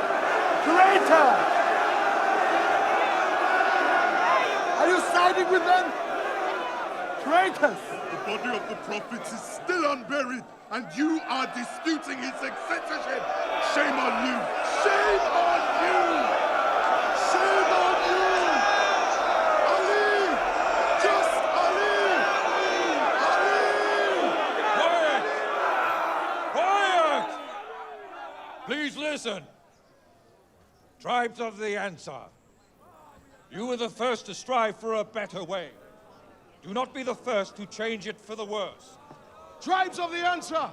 Traitor! Are you siding with them? Traitors! The body of the Prophet is still unburied, and you are disputing his successorship. Shame on you! Shame on you! Shame on you! Ali! Just Ali! Ali! Listen! Tribes of the Ansar. You were the first to strive for a better way. Do not be the first to change it for the worse. Tribes of the Ansar!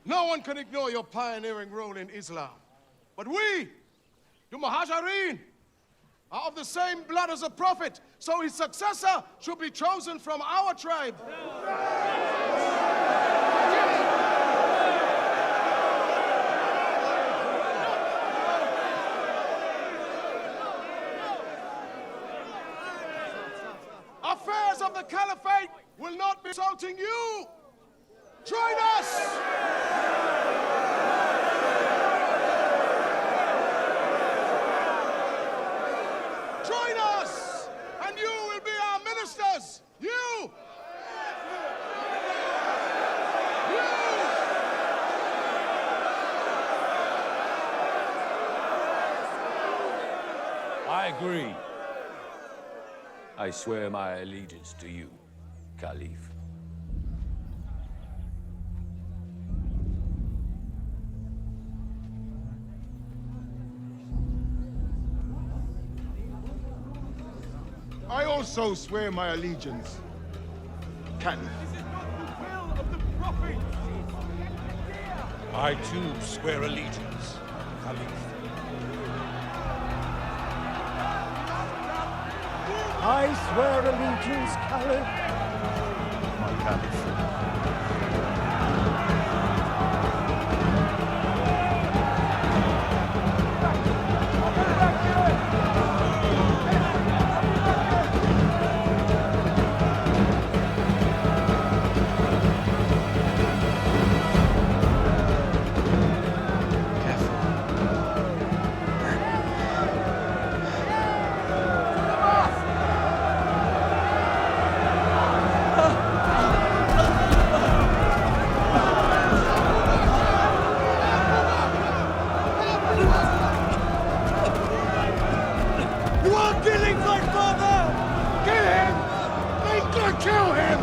No one can ignore your pioneering role in Islam. But we, the Muhajirin, are of the same blood as the Prophet, so his successor should be chosen from our tribe. Affairs of the caliphate will not be insulting you. Join us! Join us, and you will be our ministers. You! I agree. I swear my allegiance to you, Caliph. I also swear my allegiance, Caliph. This is not the will of the Prophet! I too swear allegiance, Caliph. I swear allegiance, Caliph. My Caliph. Kill him!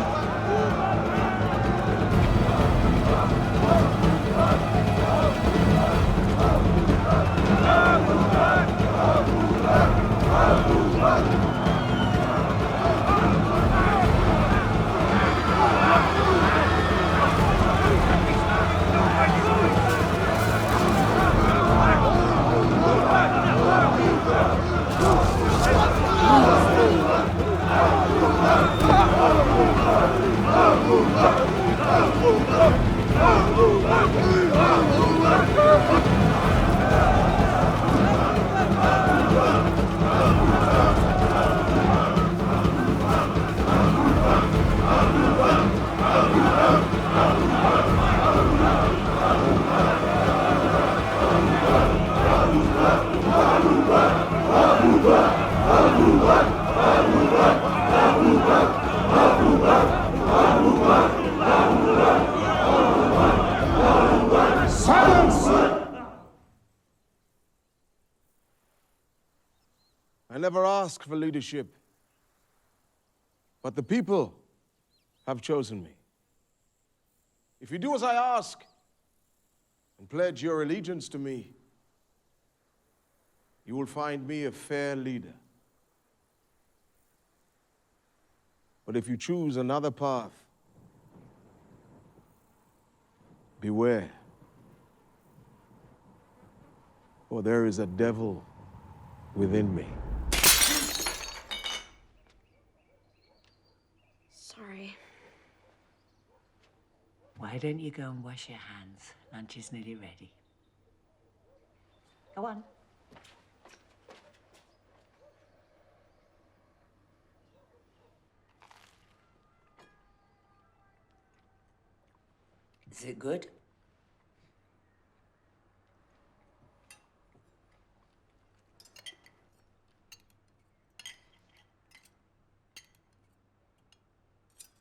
I never asked for leadership, but the people have chosen me. If you do as I ask and pledge your allegiance to me, you will find me a fair leader. But if you choose another path, beware, for there is a devil within me. Sorry. Why don't you go and wash your hands? Lunch is nearly ready. Go on. Is it good?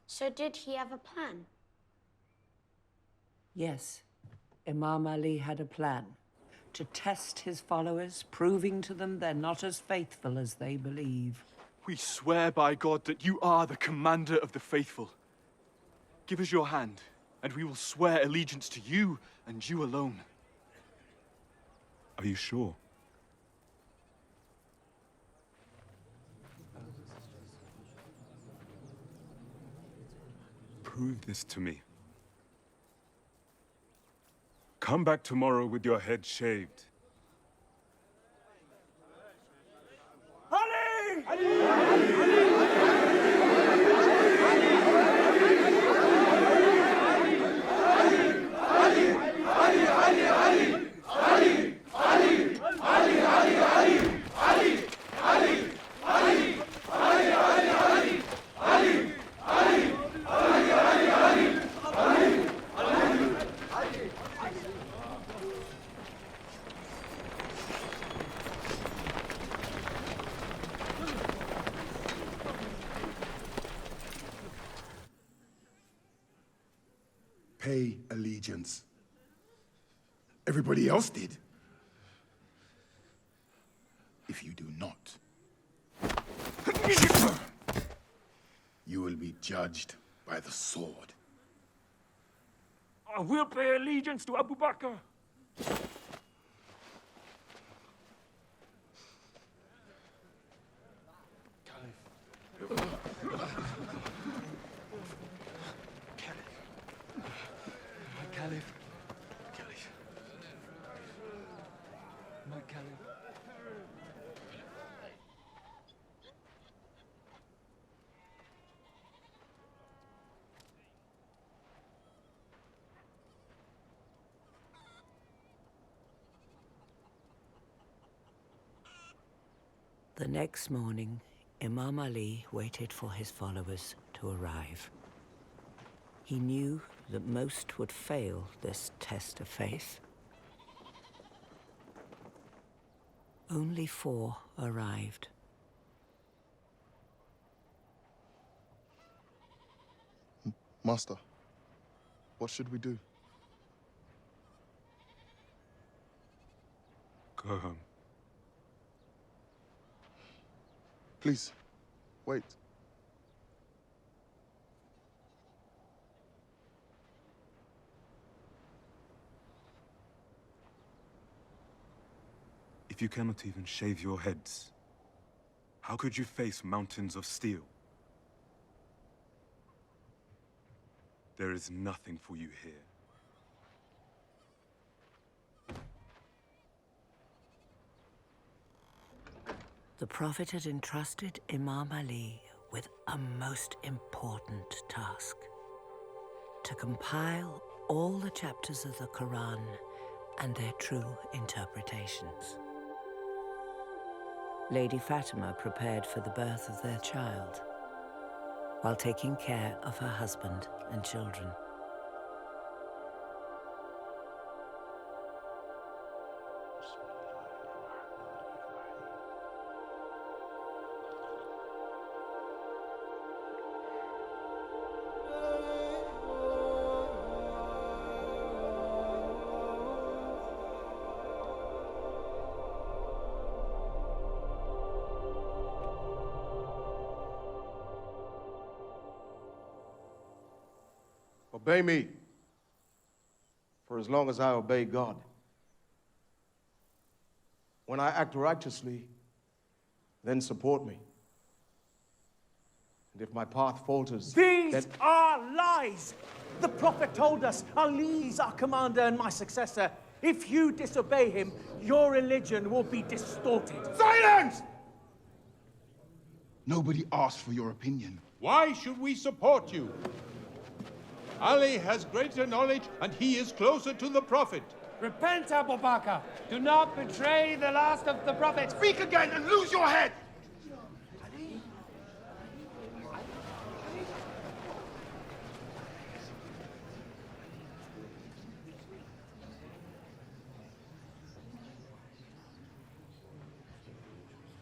So did he have a plan? Yes. Imam Ali had a plan to test his followers, proving to them they're not as faithful as they believe. We swear by God that you are the commander of the faithful. Give us your hand, and we will swear allegiance to you and you alone. Are you sure? Prove this to me. Come back tomorrow with your head shaved. Pay allegiance. Everybody else did. If you do not, you will be judged by the sword. I will pay allegiance to Abu Bakr. Caliph. Caliph. My Caliph. The next morning, Imam Ali waited for his followers to arrive. He knew that most would fail this test of faith. Only 4 arrived. Master, what should we do? Go home. Please, wait. If you cannot even shave your heads, how could you face mountains of steel? There is nothing for you here. The Prophet had entrusted Imam Ali with a most important task: to compile all the chapters of the Quran and their true interpretations. Lady Fatima prepared for the birth of their child, while taking care of her husband and children. Obey me, for as long as I obey God. When I act righteously, then support me. And if my path falters, These are lies! The Prophet told us Ali is our commander and my successor. If you disobey him, your religion will be distorted. Silence! Nobody asked for your opinion. Why should we support you? Ali has greater knowledge, and he is closer to the Prophet. Repent, Abu Bakr. Do not betray the last of the prophets. Speak again and lose your head!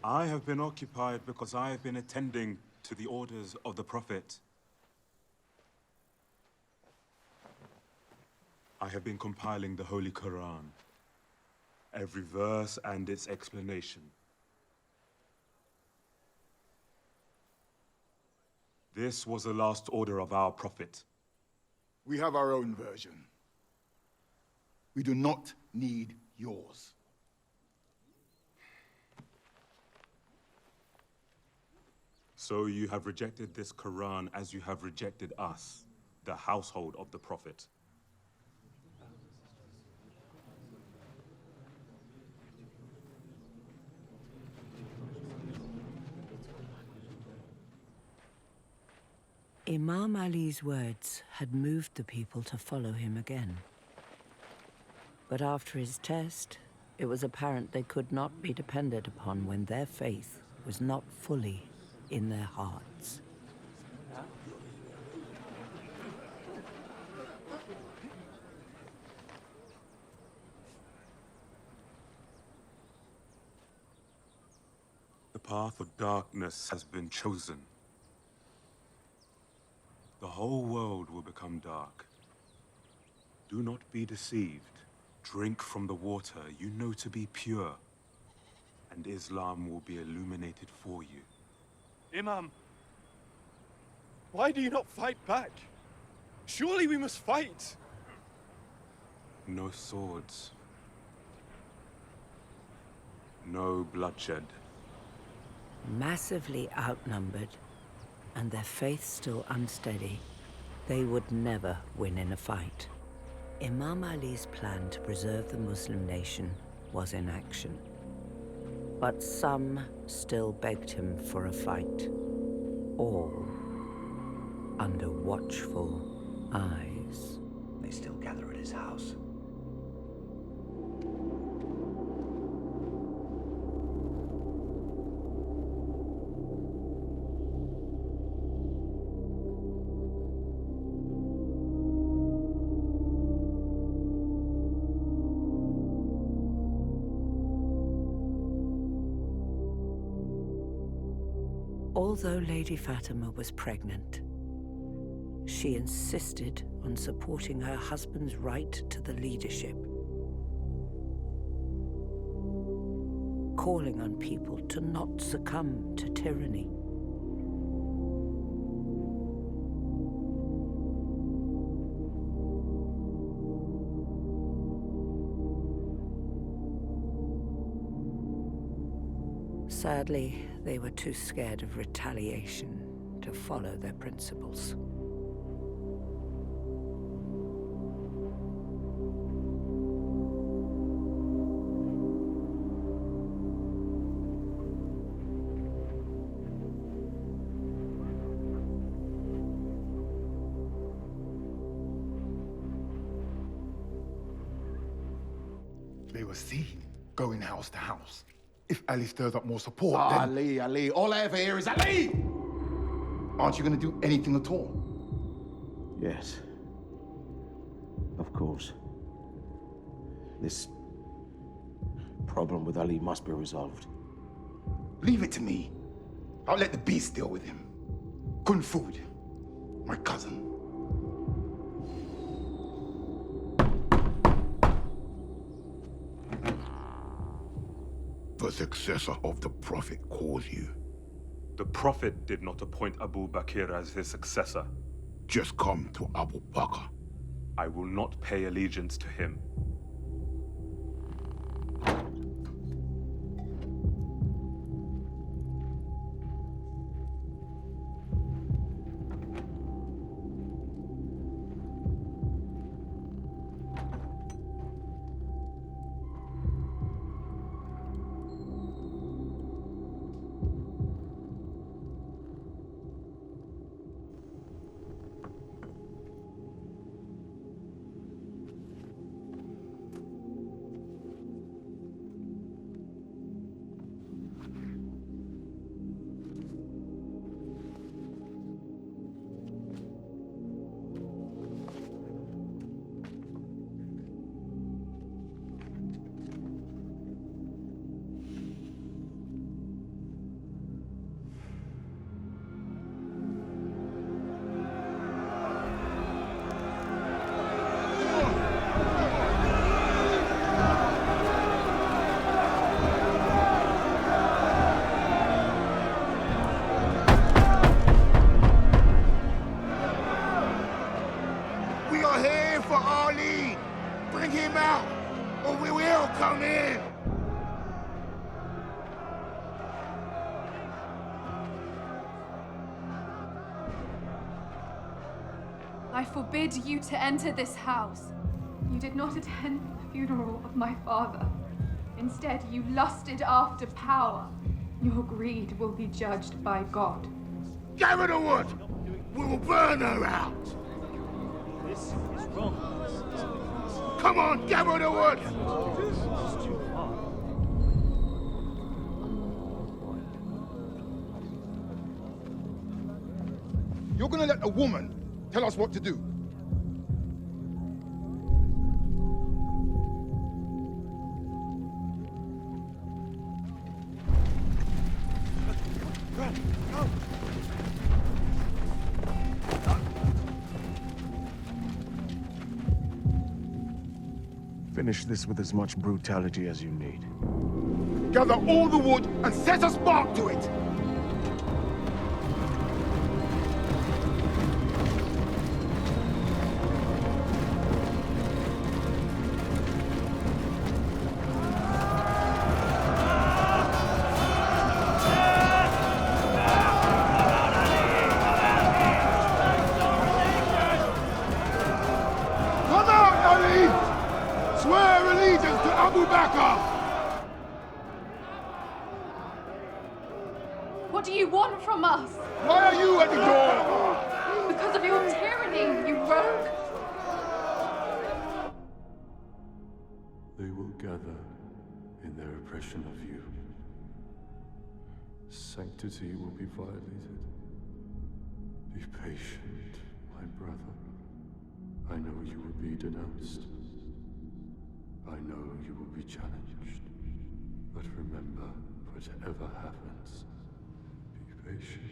I have been occupied because I have been attending to the orders of the Prophet. I have been compiling the Holy Quran, every verse and its explanation. This was the last order of our Prophet. We have our own version. We do not need yours. So you have rejected this Quran as you have rejected us, the household of the Prophet. Imam Ali's words had moved the people to follow him again. But after his test, it was apparent they could not be depended upon when their faith was not fully in their hearts. The path of darkness has been chosen. The whole world will become dark. Do not be deceived. Drink from the water you know to be pure, and Islam will be illuminated for you. Imam, why do you not fight back? Surely we must fight. No swords. No bloodshed. Massively outnumbered, and their faith still unsteady, they would never win in a fight. Imam Ali's plan to preserve the Muslim nation was in action. But some still begged him for a fight, all under watchful eyes. They still gather at his house. Although Lady Fatima was pregnant, she insisted on supporting her husband's right to the leadership, calling on people to not succumb to tyranny. Sadly, they were too scared of retaliation to follow their principles. They were seen going house to house. If Ali stirs up more support, Ali, Ali. All I ever hear is Ali! Aren't you going to do anything at all? Yes. Of course. This problem with Ali must be resolved. Leave it to me. I'll let the beast deal with him. Kun Food, my cousin. The successor of the Prophet calls you. The Prophet did not appoint Abu Bakr as his successor. Just come to Abu Bakr. I will not pay allegiance to him. for Ali! Bring him out, or we will come in! I forbid you to enter this house. You did not attend the funeral of my father. Instead, you lusted after power. Your greed will be judged by God. Gather the wood! We will burn her out! This is wrong. Come on, gather the wood! This is too far. You're gonna let a woman tell us what to do? Finish this with as much brutality as you need. Gather all the wood and set a spark to it! Come out, Ali! Swear allegiance to Abu Bakr! What do you want from us? Why are you at the door? Because of your tyranny, you rogue. They will gather in their oppression of you. Sanctity will be violated. Be patient, my brother. I know you will be denounced. I know you will be challenged. But remember, whatever happens, be patient.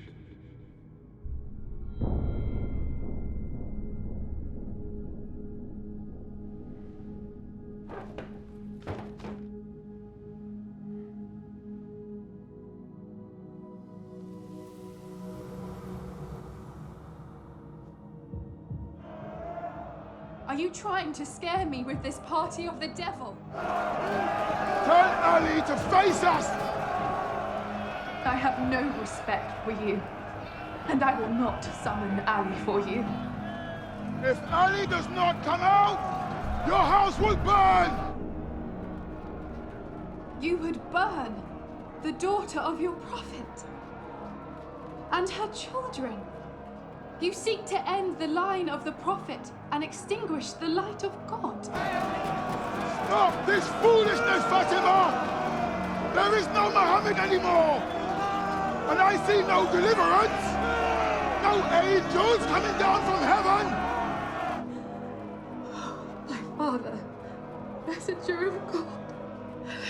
Are you trying to scare me with this party of the devil? Tell Ali to face us! I have no respect for you, and I will not summon Ali for you. If Ali does not come out, your house will burn! You would burn the daughter of your prophet and her children. You seek to end the line of the prophet and extinguish the light of God. Stop this foolishness, Fatima! There is no Muhammad anymore! And I see no deliverance! No angels coming down from heaven! My father, messenger of God,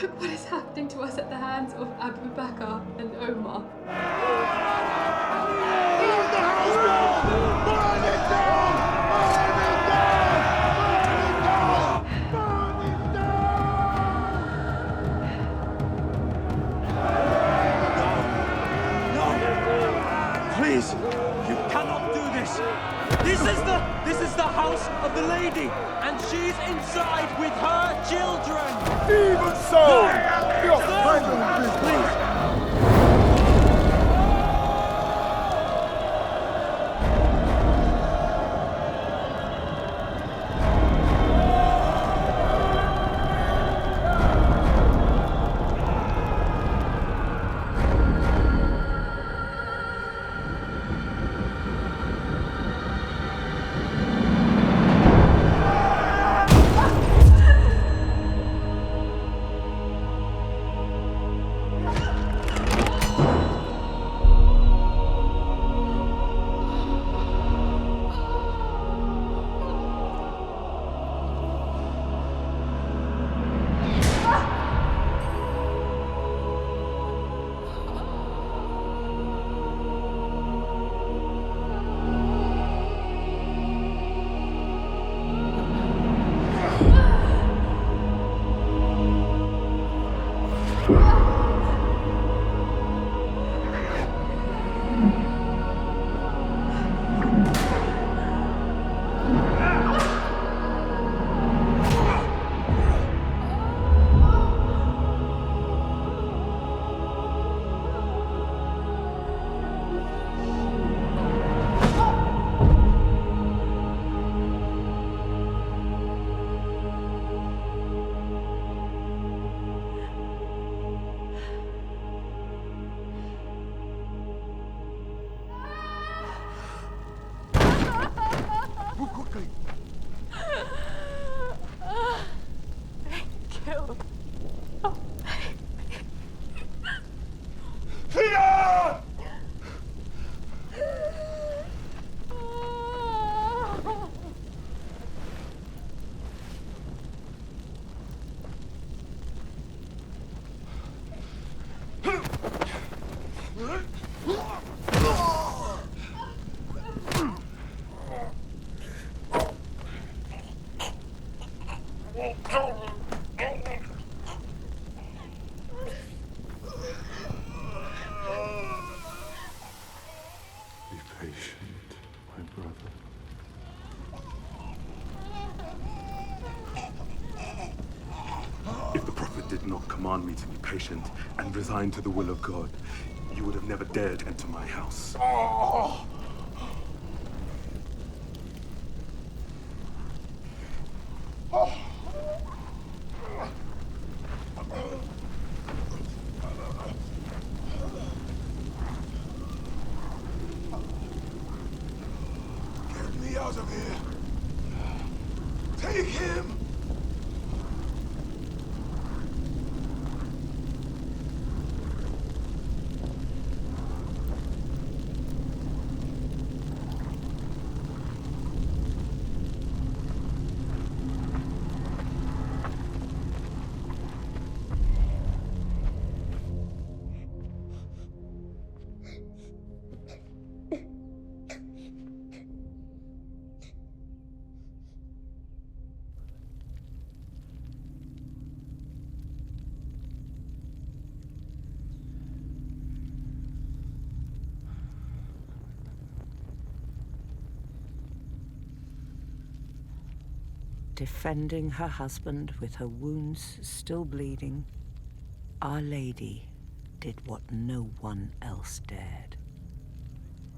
look what is happening to us at the hands of Abu Bakr and Omar. Burn the house down! Burn it down! Burn it down! Burn it down! No! Please! You cannot do this! This is the house of the lady, and she's inside with her children! Even so! You're handling this, please! Be patient, my brother. If the Prophet did not command me to be patient and resign to the will of God, you would have never dared enter my house. Get me out of here! Take him! Defending her husband with her wounds still bleeding, Our Lady did what no one else dared.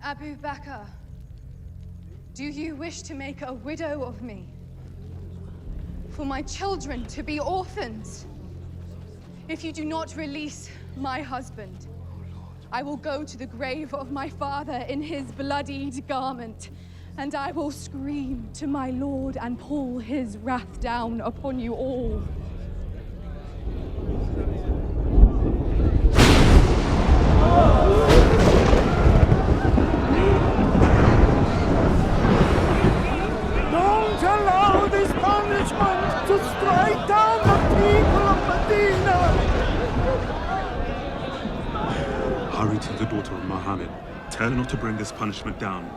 Abu Bakr, do you wish to make a widow of me? For my children to be orphans? If you do not release my husband, I will go to the grave of my father in his bloodied garment, and I will scream to my Lord and pull his wrath down upon you all. Don't allow this punishment to strike down the people of Medina! Hurry to the daughter of Muhammad. Tell her not to bring this punishment down.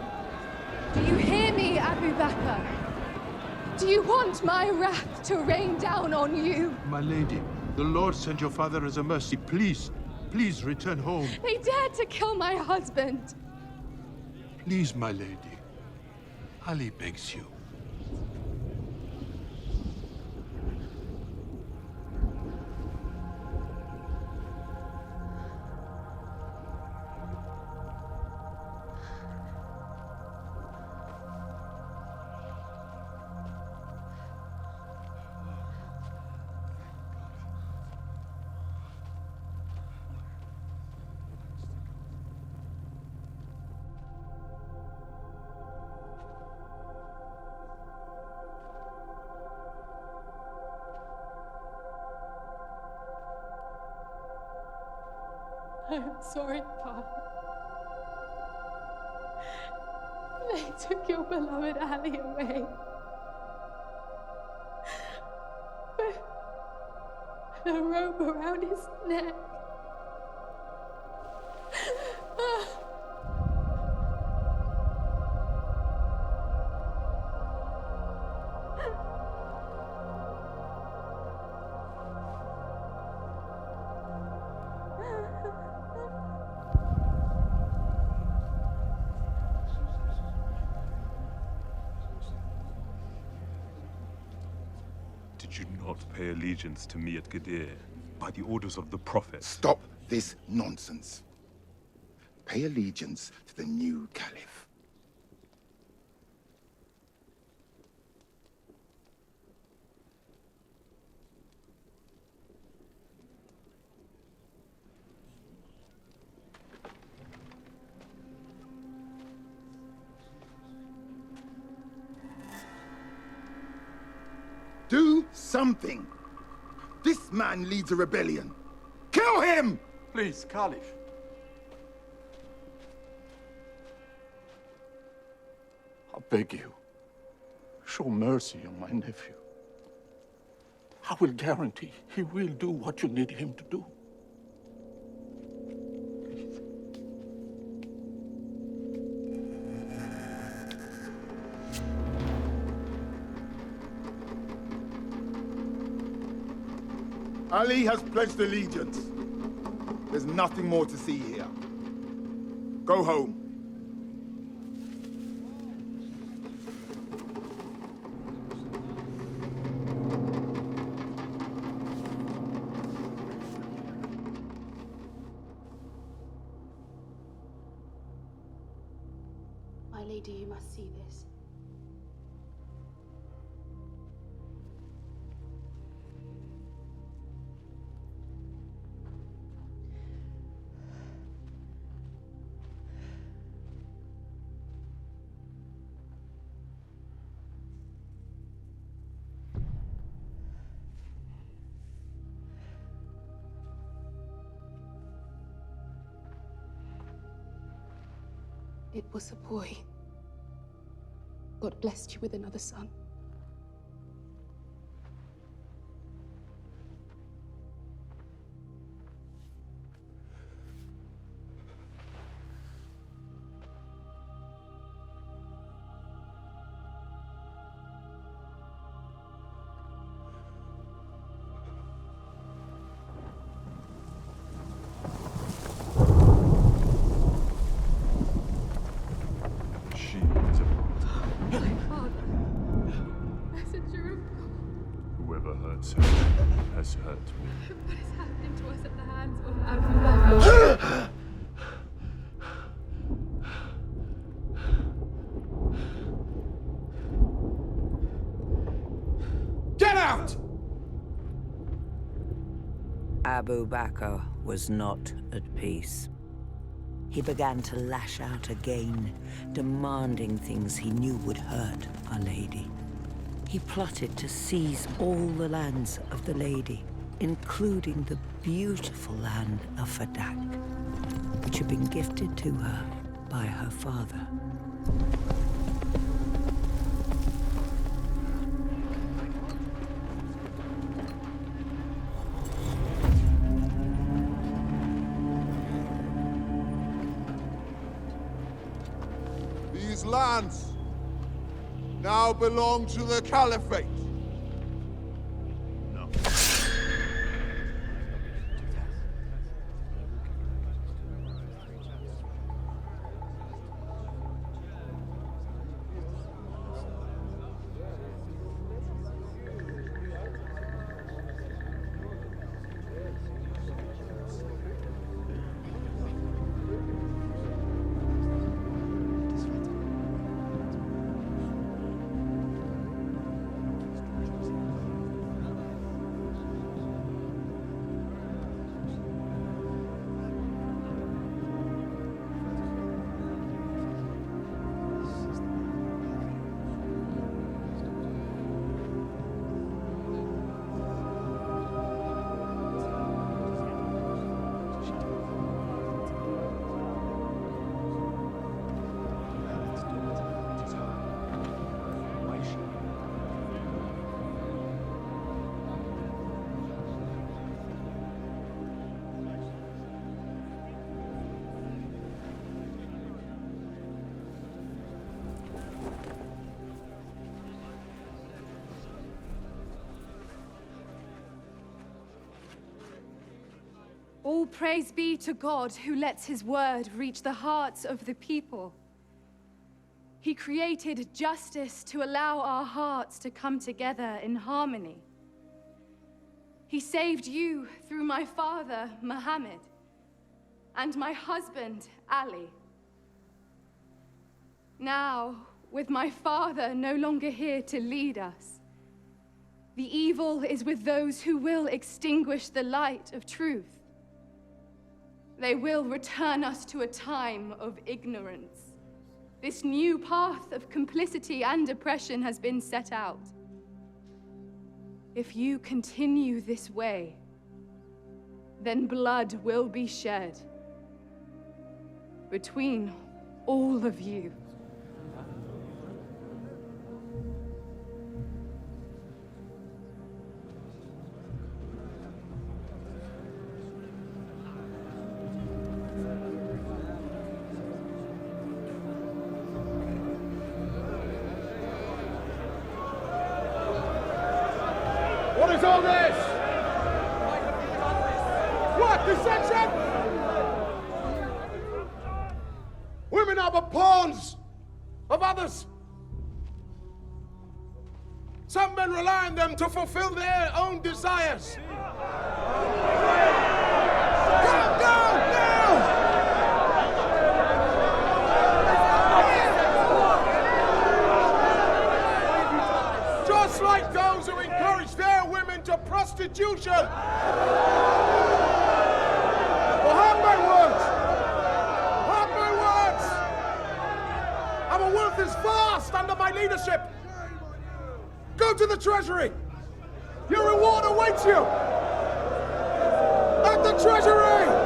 Do you hear me, Abu Bakr? Do you want my wrath to rain down on you? My lady, the Lord sent your father as a mercy. Please, please return home. They dared to kill my husband. Please, my lady. Ali begs you. I am sorry, Father. They took your beloved Ali away. With a rope around his neck. Did you not pay allegiance to me at Gadir by the orders of the Prophet? Stop this nonsense. Pay allegiance to the new Caliph. Do something! This man leads a rebellion. Kill him! Please, Caliph. I beg you, show mercy on my nephew. I will guarantee he will do what you need him to do. Ali has pledged allegiance. There's nothing more to see here. Go home. My lady, you must see this. It was a boy. God blessed you with another son. Whoever hurts her has hurt me. What is happening to us at the hands of Abu? Get out! Abu Bakr was not at peace. He began to lash out again, demanding things he knew would hurt Our Lady. He plotted to seize all the lands of the Lady, including the beautiful land of Fadak, which had been gifted to her by her father. These lands now belong to the caliphate. No. All praise be to God who lets his word reach the hearts of the people. He created justice to allow our hearts to come together in harmony. He saved you through my father, Muhammad, and my husband, Ali. Now, with my father no longer here to lead us, the evil is with those who will extinguish the light of truth. They will return us to a time of ignorance. This new path of complicity and oppression has been set out. If you continue this way, then blood will be shed between all of you. What is all this? Dissension! Women are but pawns of others. Some men rely on them to fulfill their own desires. Come down now! Just like those who encourage their women to prostitution. Well, hark my words. Hark my words. Our wealth is vast under my leadership. Go to the treasury. Your reward awaits you. At the treasury.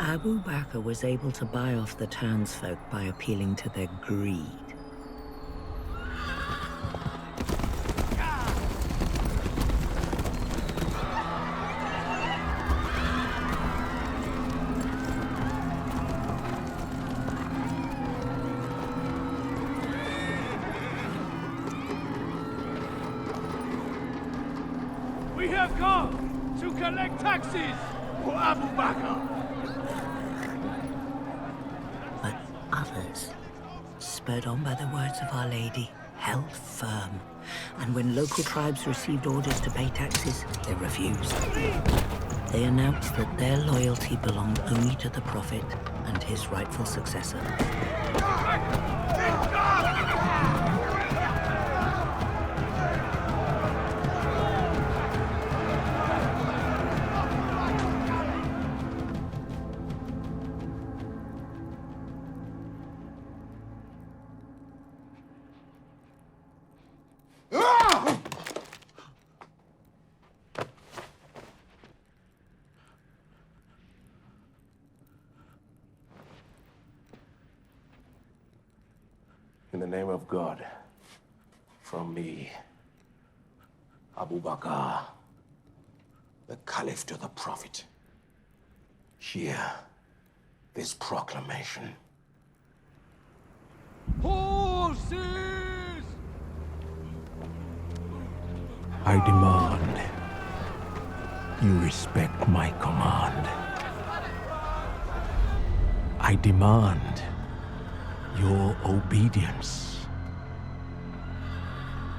Abu Bakr was able to buy off the townsfolk by appealing to their greed. We have come to collect taxes for Abu Bakr. Others, spurred on by the words of Our Lady, held firm. And when local tribes received orders to pay taxes, they refused. They announced that their loyalty belonged only to the Prophet and his rightful successor. In the name of God, from me, Abu Bakr, the Caliph to the Prophet, hear this proclamation. Horses! I demand you respect my command. I demand your obedience.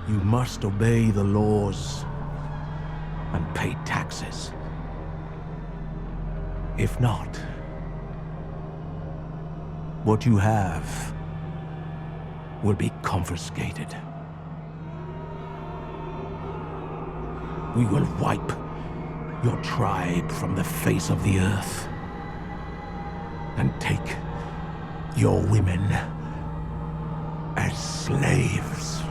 You must obey the laws and pay taxes. If not, what you have will be confiscated. We will wipe your tribe from the face of the earth and take your women as slaves.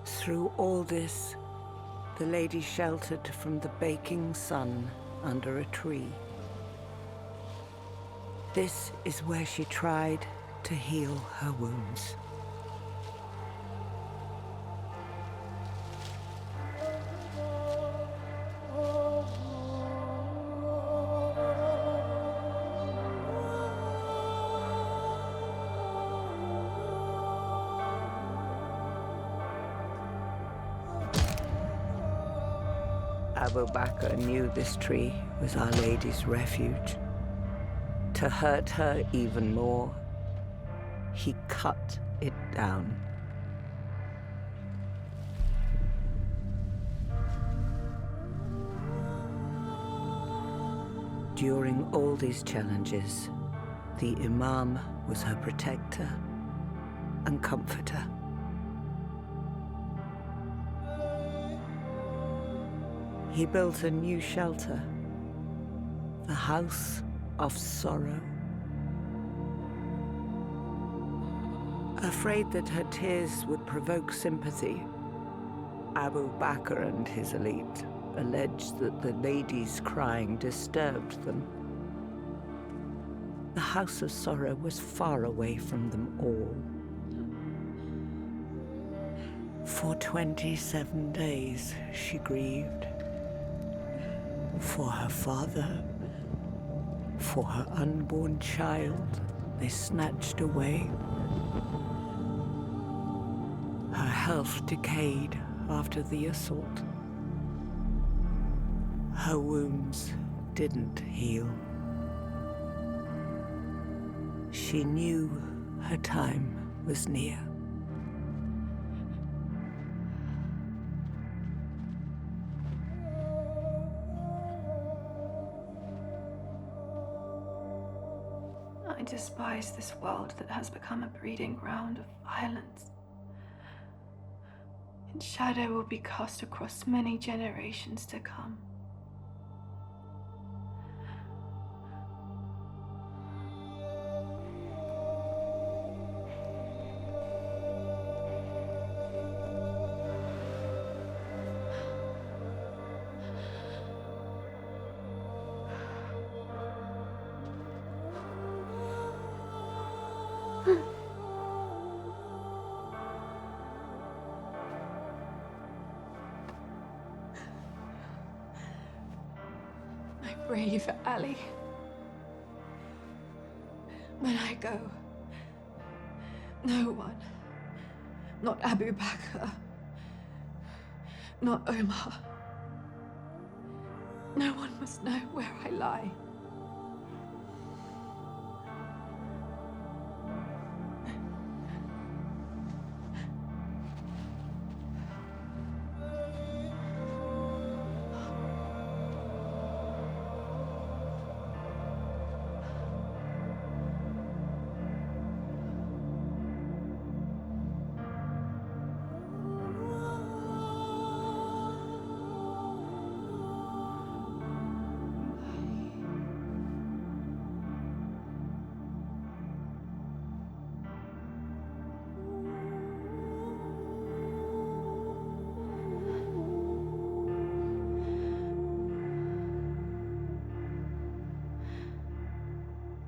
Through all this, the lady sheltered from the baking sun under a tree. This is where she tried to heal her wounds. Abu Bakr knew this tree was Our Lady's refuge. To hurt her even more, he cut it down. During all these challenges, the Imam was her protector and comforter. He built a new shelter, the House of Sorrow. Afraid that her tears would provoke sympathy, Abu Bakr and his elite alleged that the lady's crying disturbed them. The House of Sorrow was far away from them all. For 27 days she grieved. For her father, for her unborn child they snatched away. Her health decayed after the assault. Her wounds didn't heal. She knew her time was near. I despise this world that has become a breeding ground of violence. Its shadow will be cast across many generations to come. Brave Ali. When I go, no one, not Abu Bakr, not Omar, no one must know where I lie.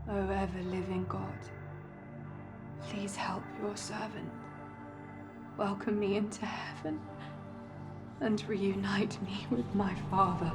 O ever-living God, please help your servant. Welcome me into heaven and reunite me with my father.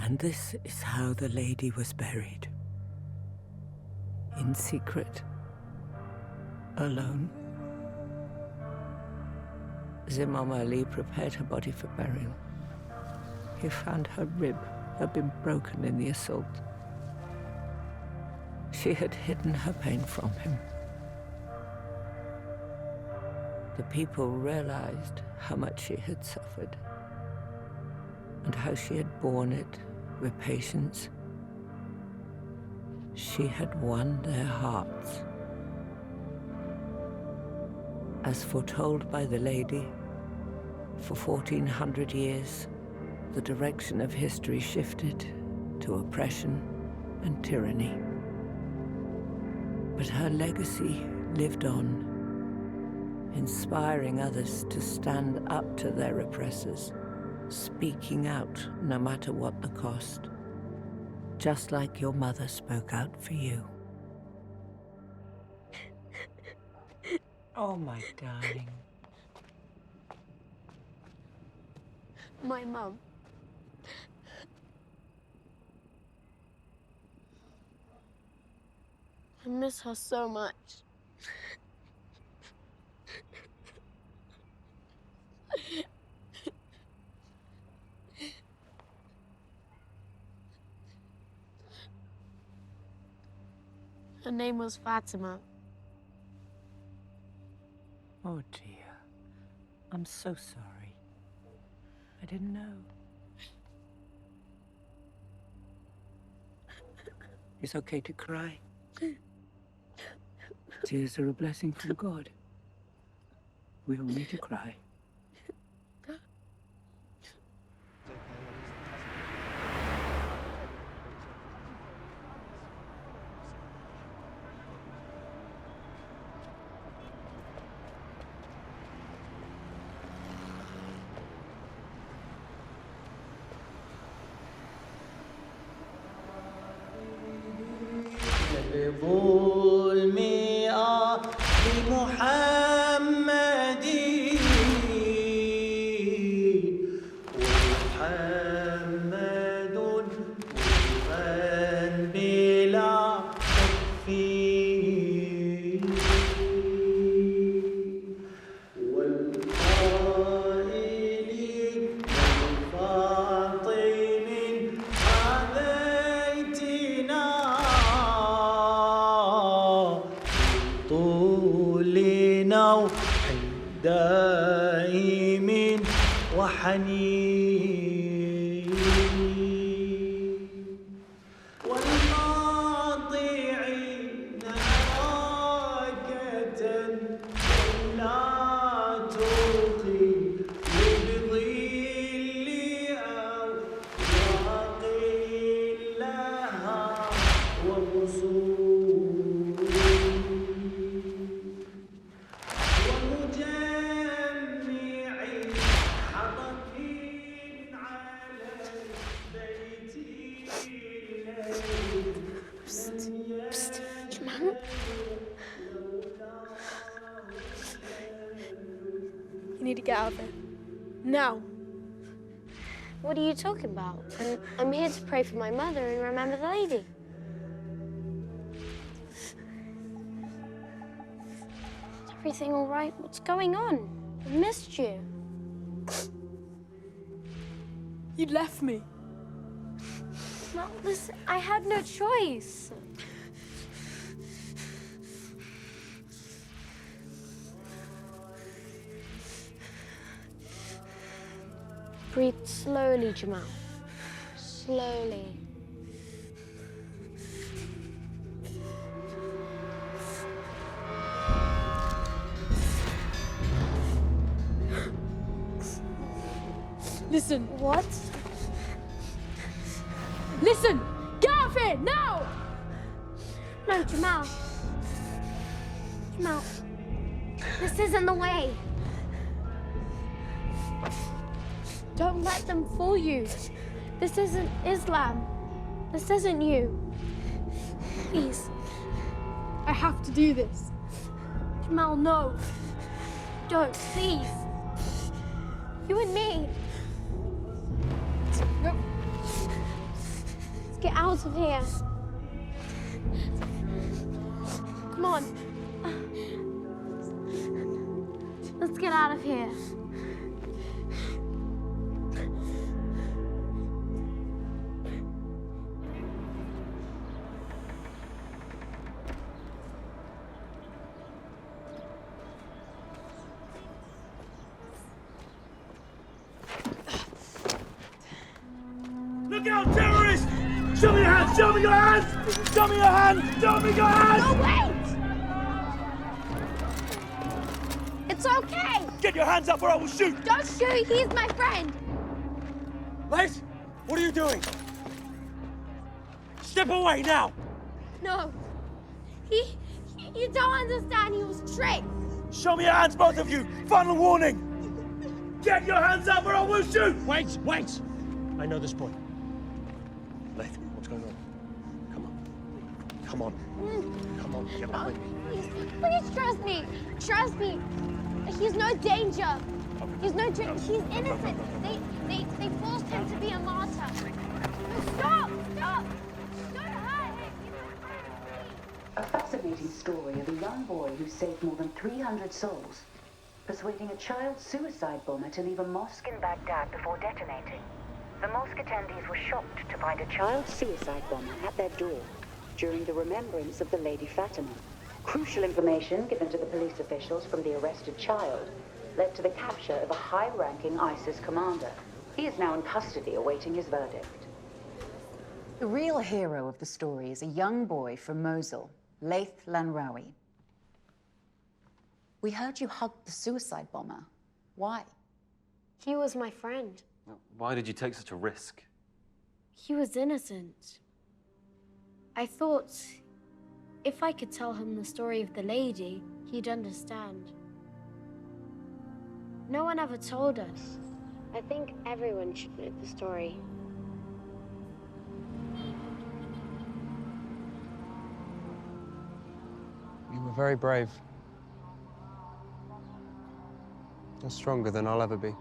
And this is how the lady was buried. In secret. Alone. Imam Ali prepared her body for burial. He found her rib had been broken in the assault. She had hidden her pain from him. The people realized how much she had suffered and how she had borne it with patience. She had won their hearts. As foretold by the lady, for 1400 years, the direction of history shifted to oppression and tyranny. But her legacy lived on, inspiring others to stand up to their oppressors, speaking out no matter what the cost, just like your mother spoke out for you. Oh, my darling. My mum. I miss her so much. Her name was Fatima. Oh, dear. I'm so sorry. I didn't know. It's okay to cry. Tears are a blessing from God. We all need to cry. You need to get out of there. Now. What are you talking about? I'm here to pray for my mother and remember the lady. Is everything all right? What's going on? I missed you. You left me. Well, listen, I had no choice. Breathe slowly, Jamal. Slowly. Listen. What? Listen! Get out of here, now! No, Jamal. Jamal. This isn't the way. Don't let them fool you. This isn't Islam. This isn't you. Please. I have to do this. Jamal, no. Don't, please. You and me. No. get out of here. Come on. Let's get out of here. Look out, terrorists! Show me your hands! Show me your hands! Show me your hands! Show me your hands! No, wait! It's okay! Get your hands up or I will shoot! Don't shoot! He's my friend! Leif, what are you doing? Step away now! No. You don't understand. He was tricked. Show me your hands, both of you! Final warning! Get your hands up or I will shoot! Wait, wait! I know this boy. Leif, what's going on? Come on. Come on. Come on, get behind me. Please trust me. Trust me. He's no danger. He's no danger. He's innocent. They forced him to be a martyr. Stop! Stop! Don't hurt him. A fascinating story of a young boy who saved more than 300 souls, persuading a child suicide bomber to leave a mosque in Baghdad before detonating. The mosque attendees were shocked to find a child suicide bomber at their door during the remembrance of the Lady Fatima. Crucial information given to the police officials from the arrested child led to the capture of a high-ranking ISIS commander. He is now in custody awaiting his verdict. The real hero of the story is a young boy from Mosul, Laith Lanrawi. We heard you hugged the suicide bomber. Why? He was my friend. Why did you take such a risk? He was innocent. I thought if I could tell him the story of the lady, he'd understand. No one ever told us. I think everyone should know the story. You were very brave. You're stronger than I'll ever be.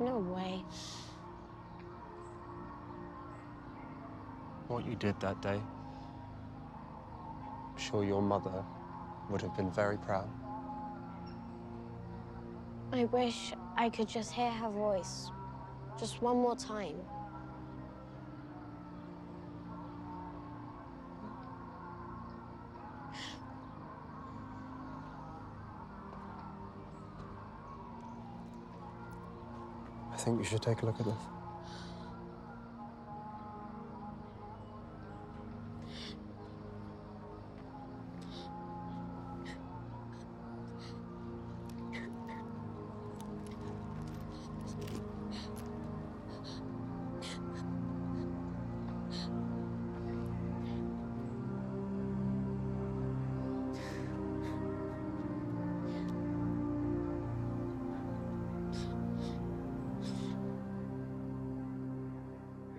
No way. What you did that day, I'm sure your mother would have been very proud. I wish I could just hear her voice. Just one more time. I think you should take a look at this.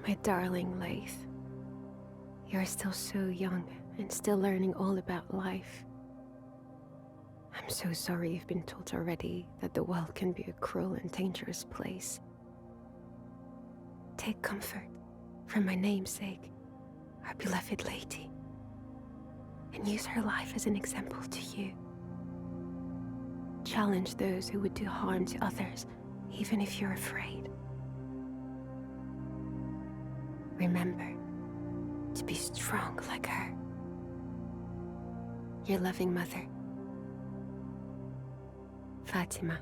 My darling Laith, you're still so young and still learning all about life. I'm so sorry you've been told already that the world can be a cruel and dangerous place. Take comfort from my namesake, our beloved lady, and use her life as an example to you. Challenge those who would do harm to others, even if you're afraid. Remember to be strong like her. Your loving mother, Fatima.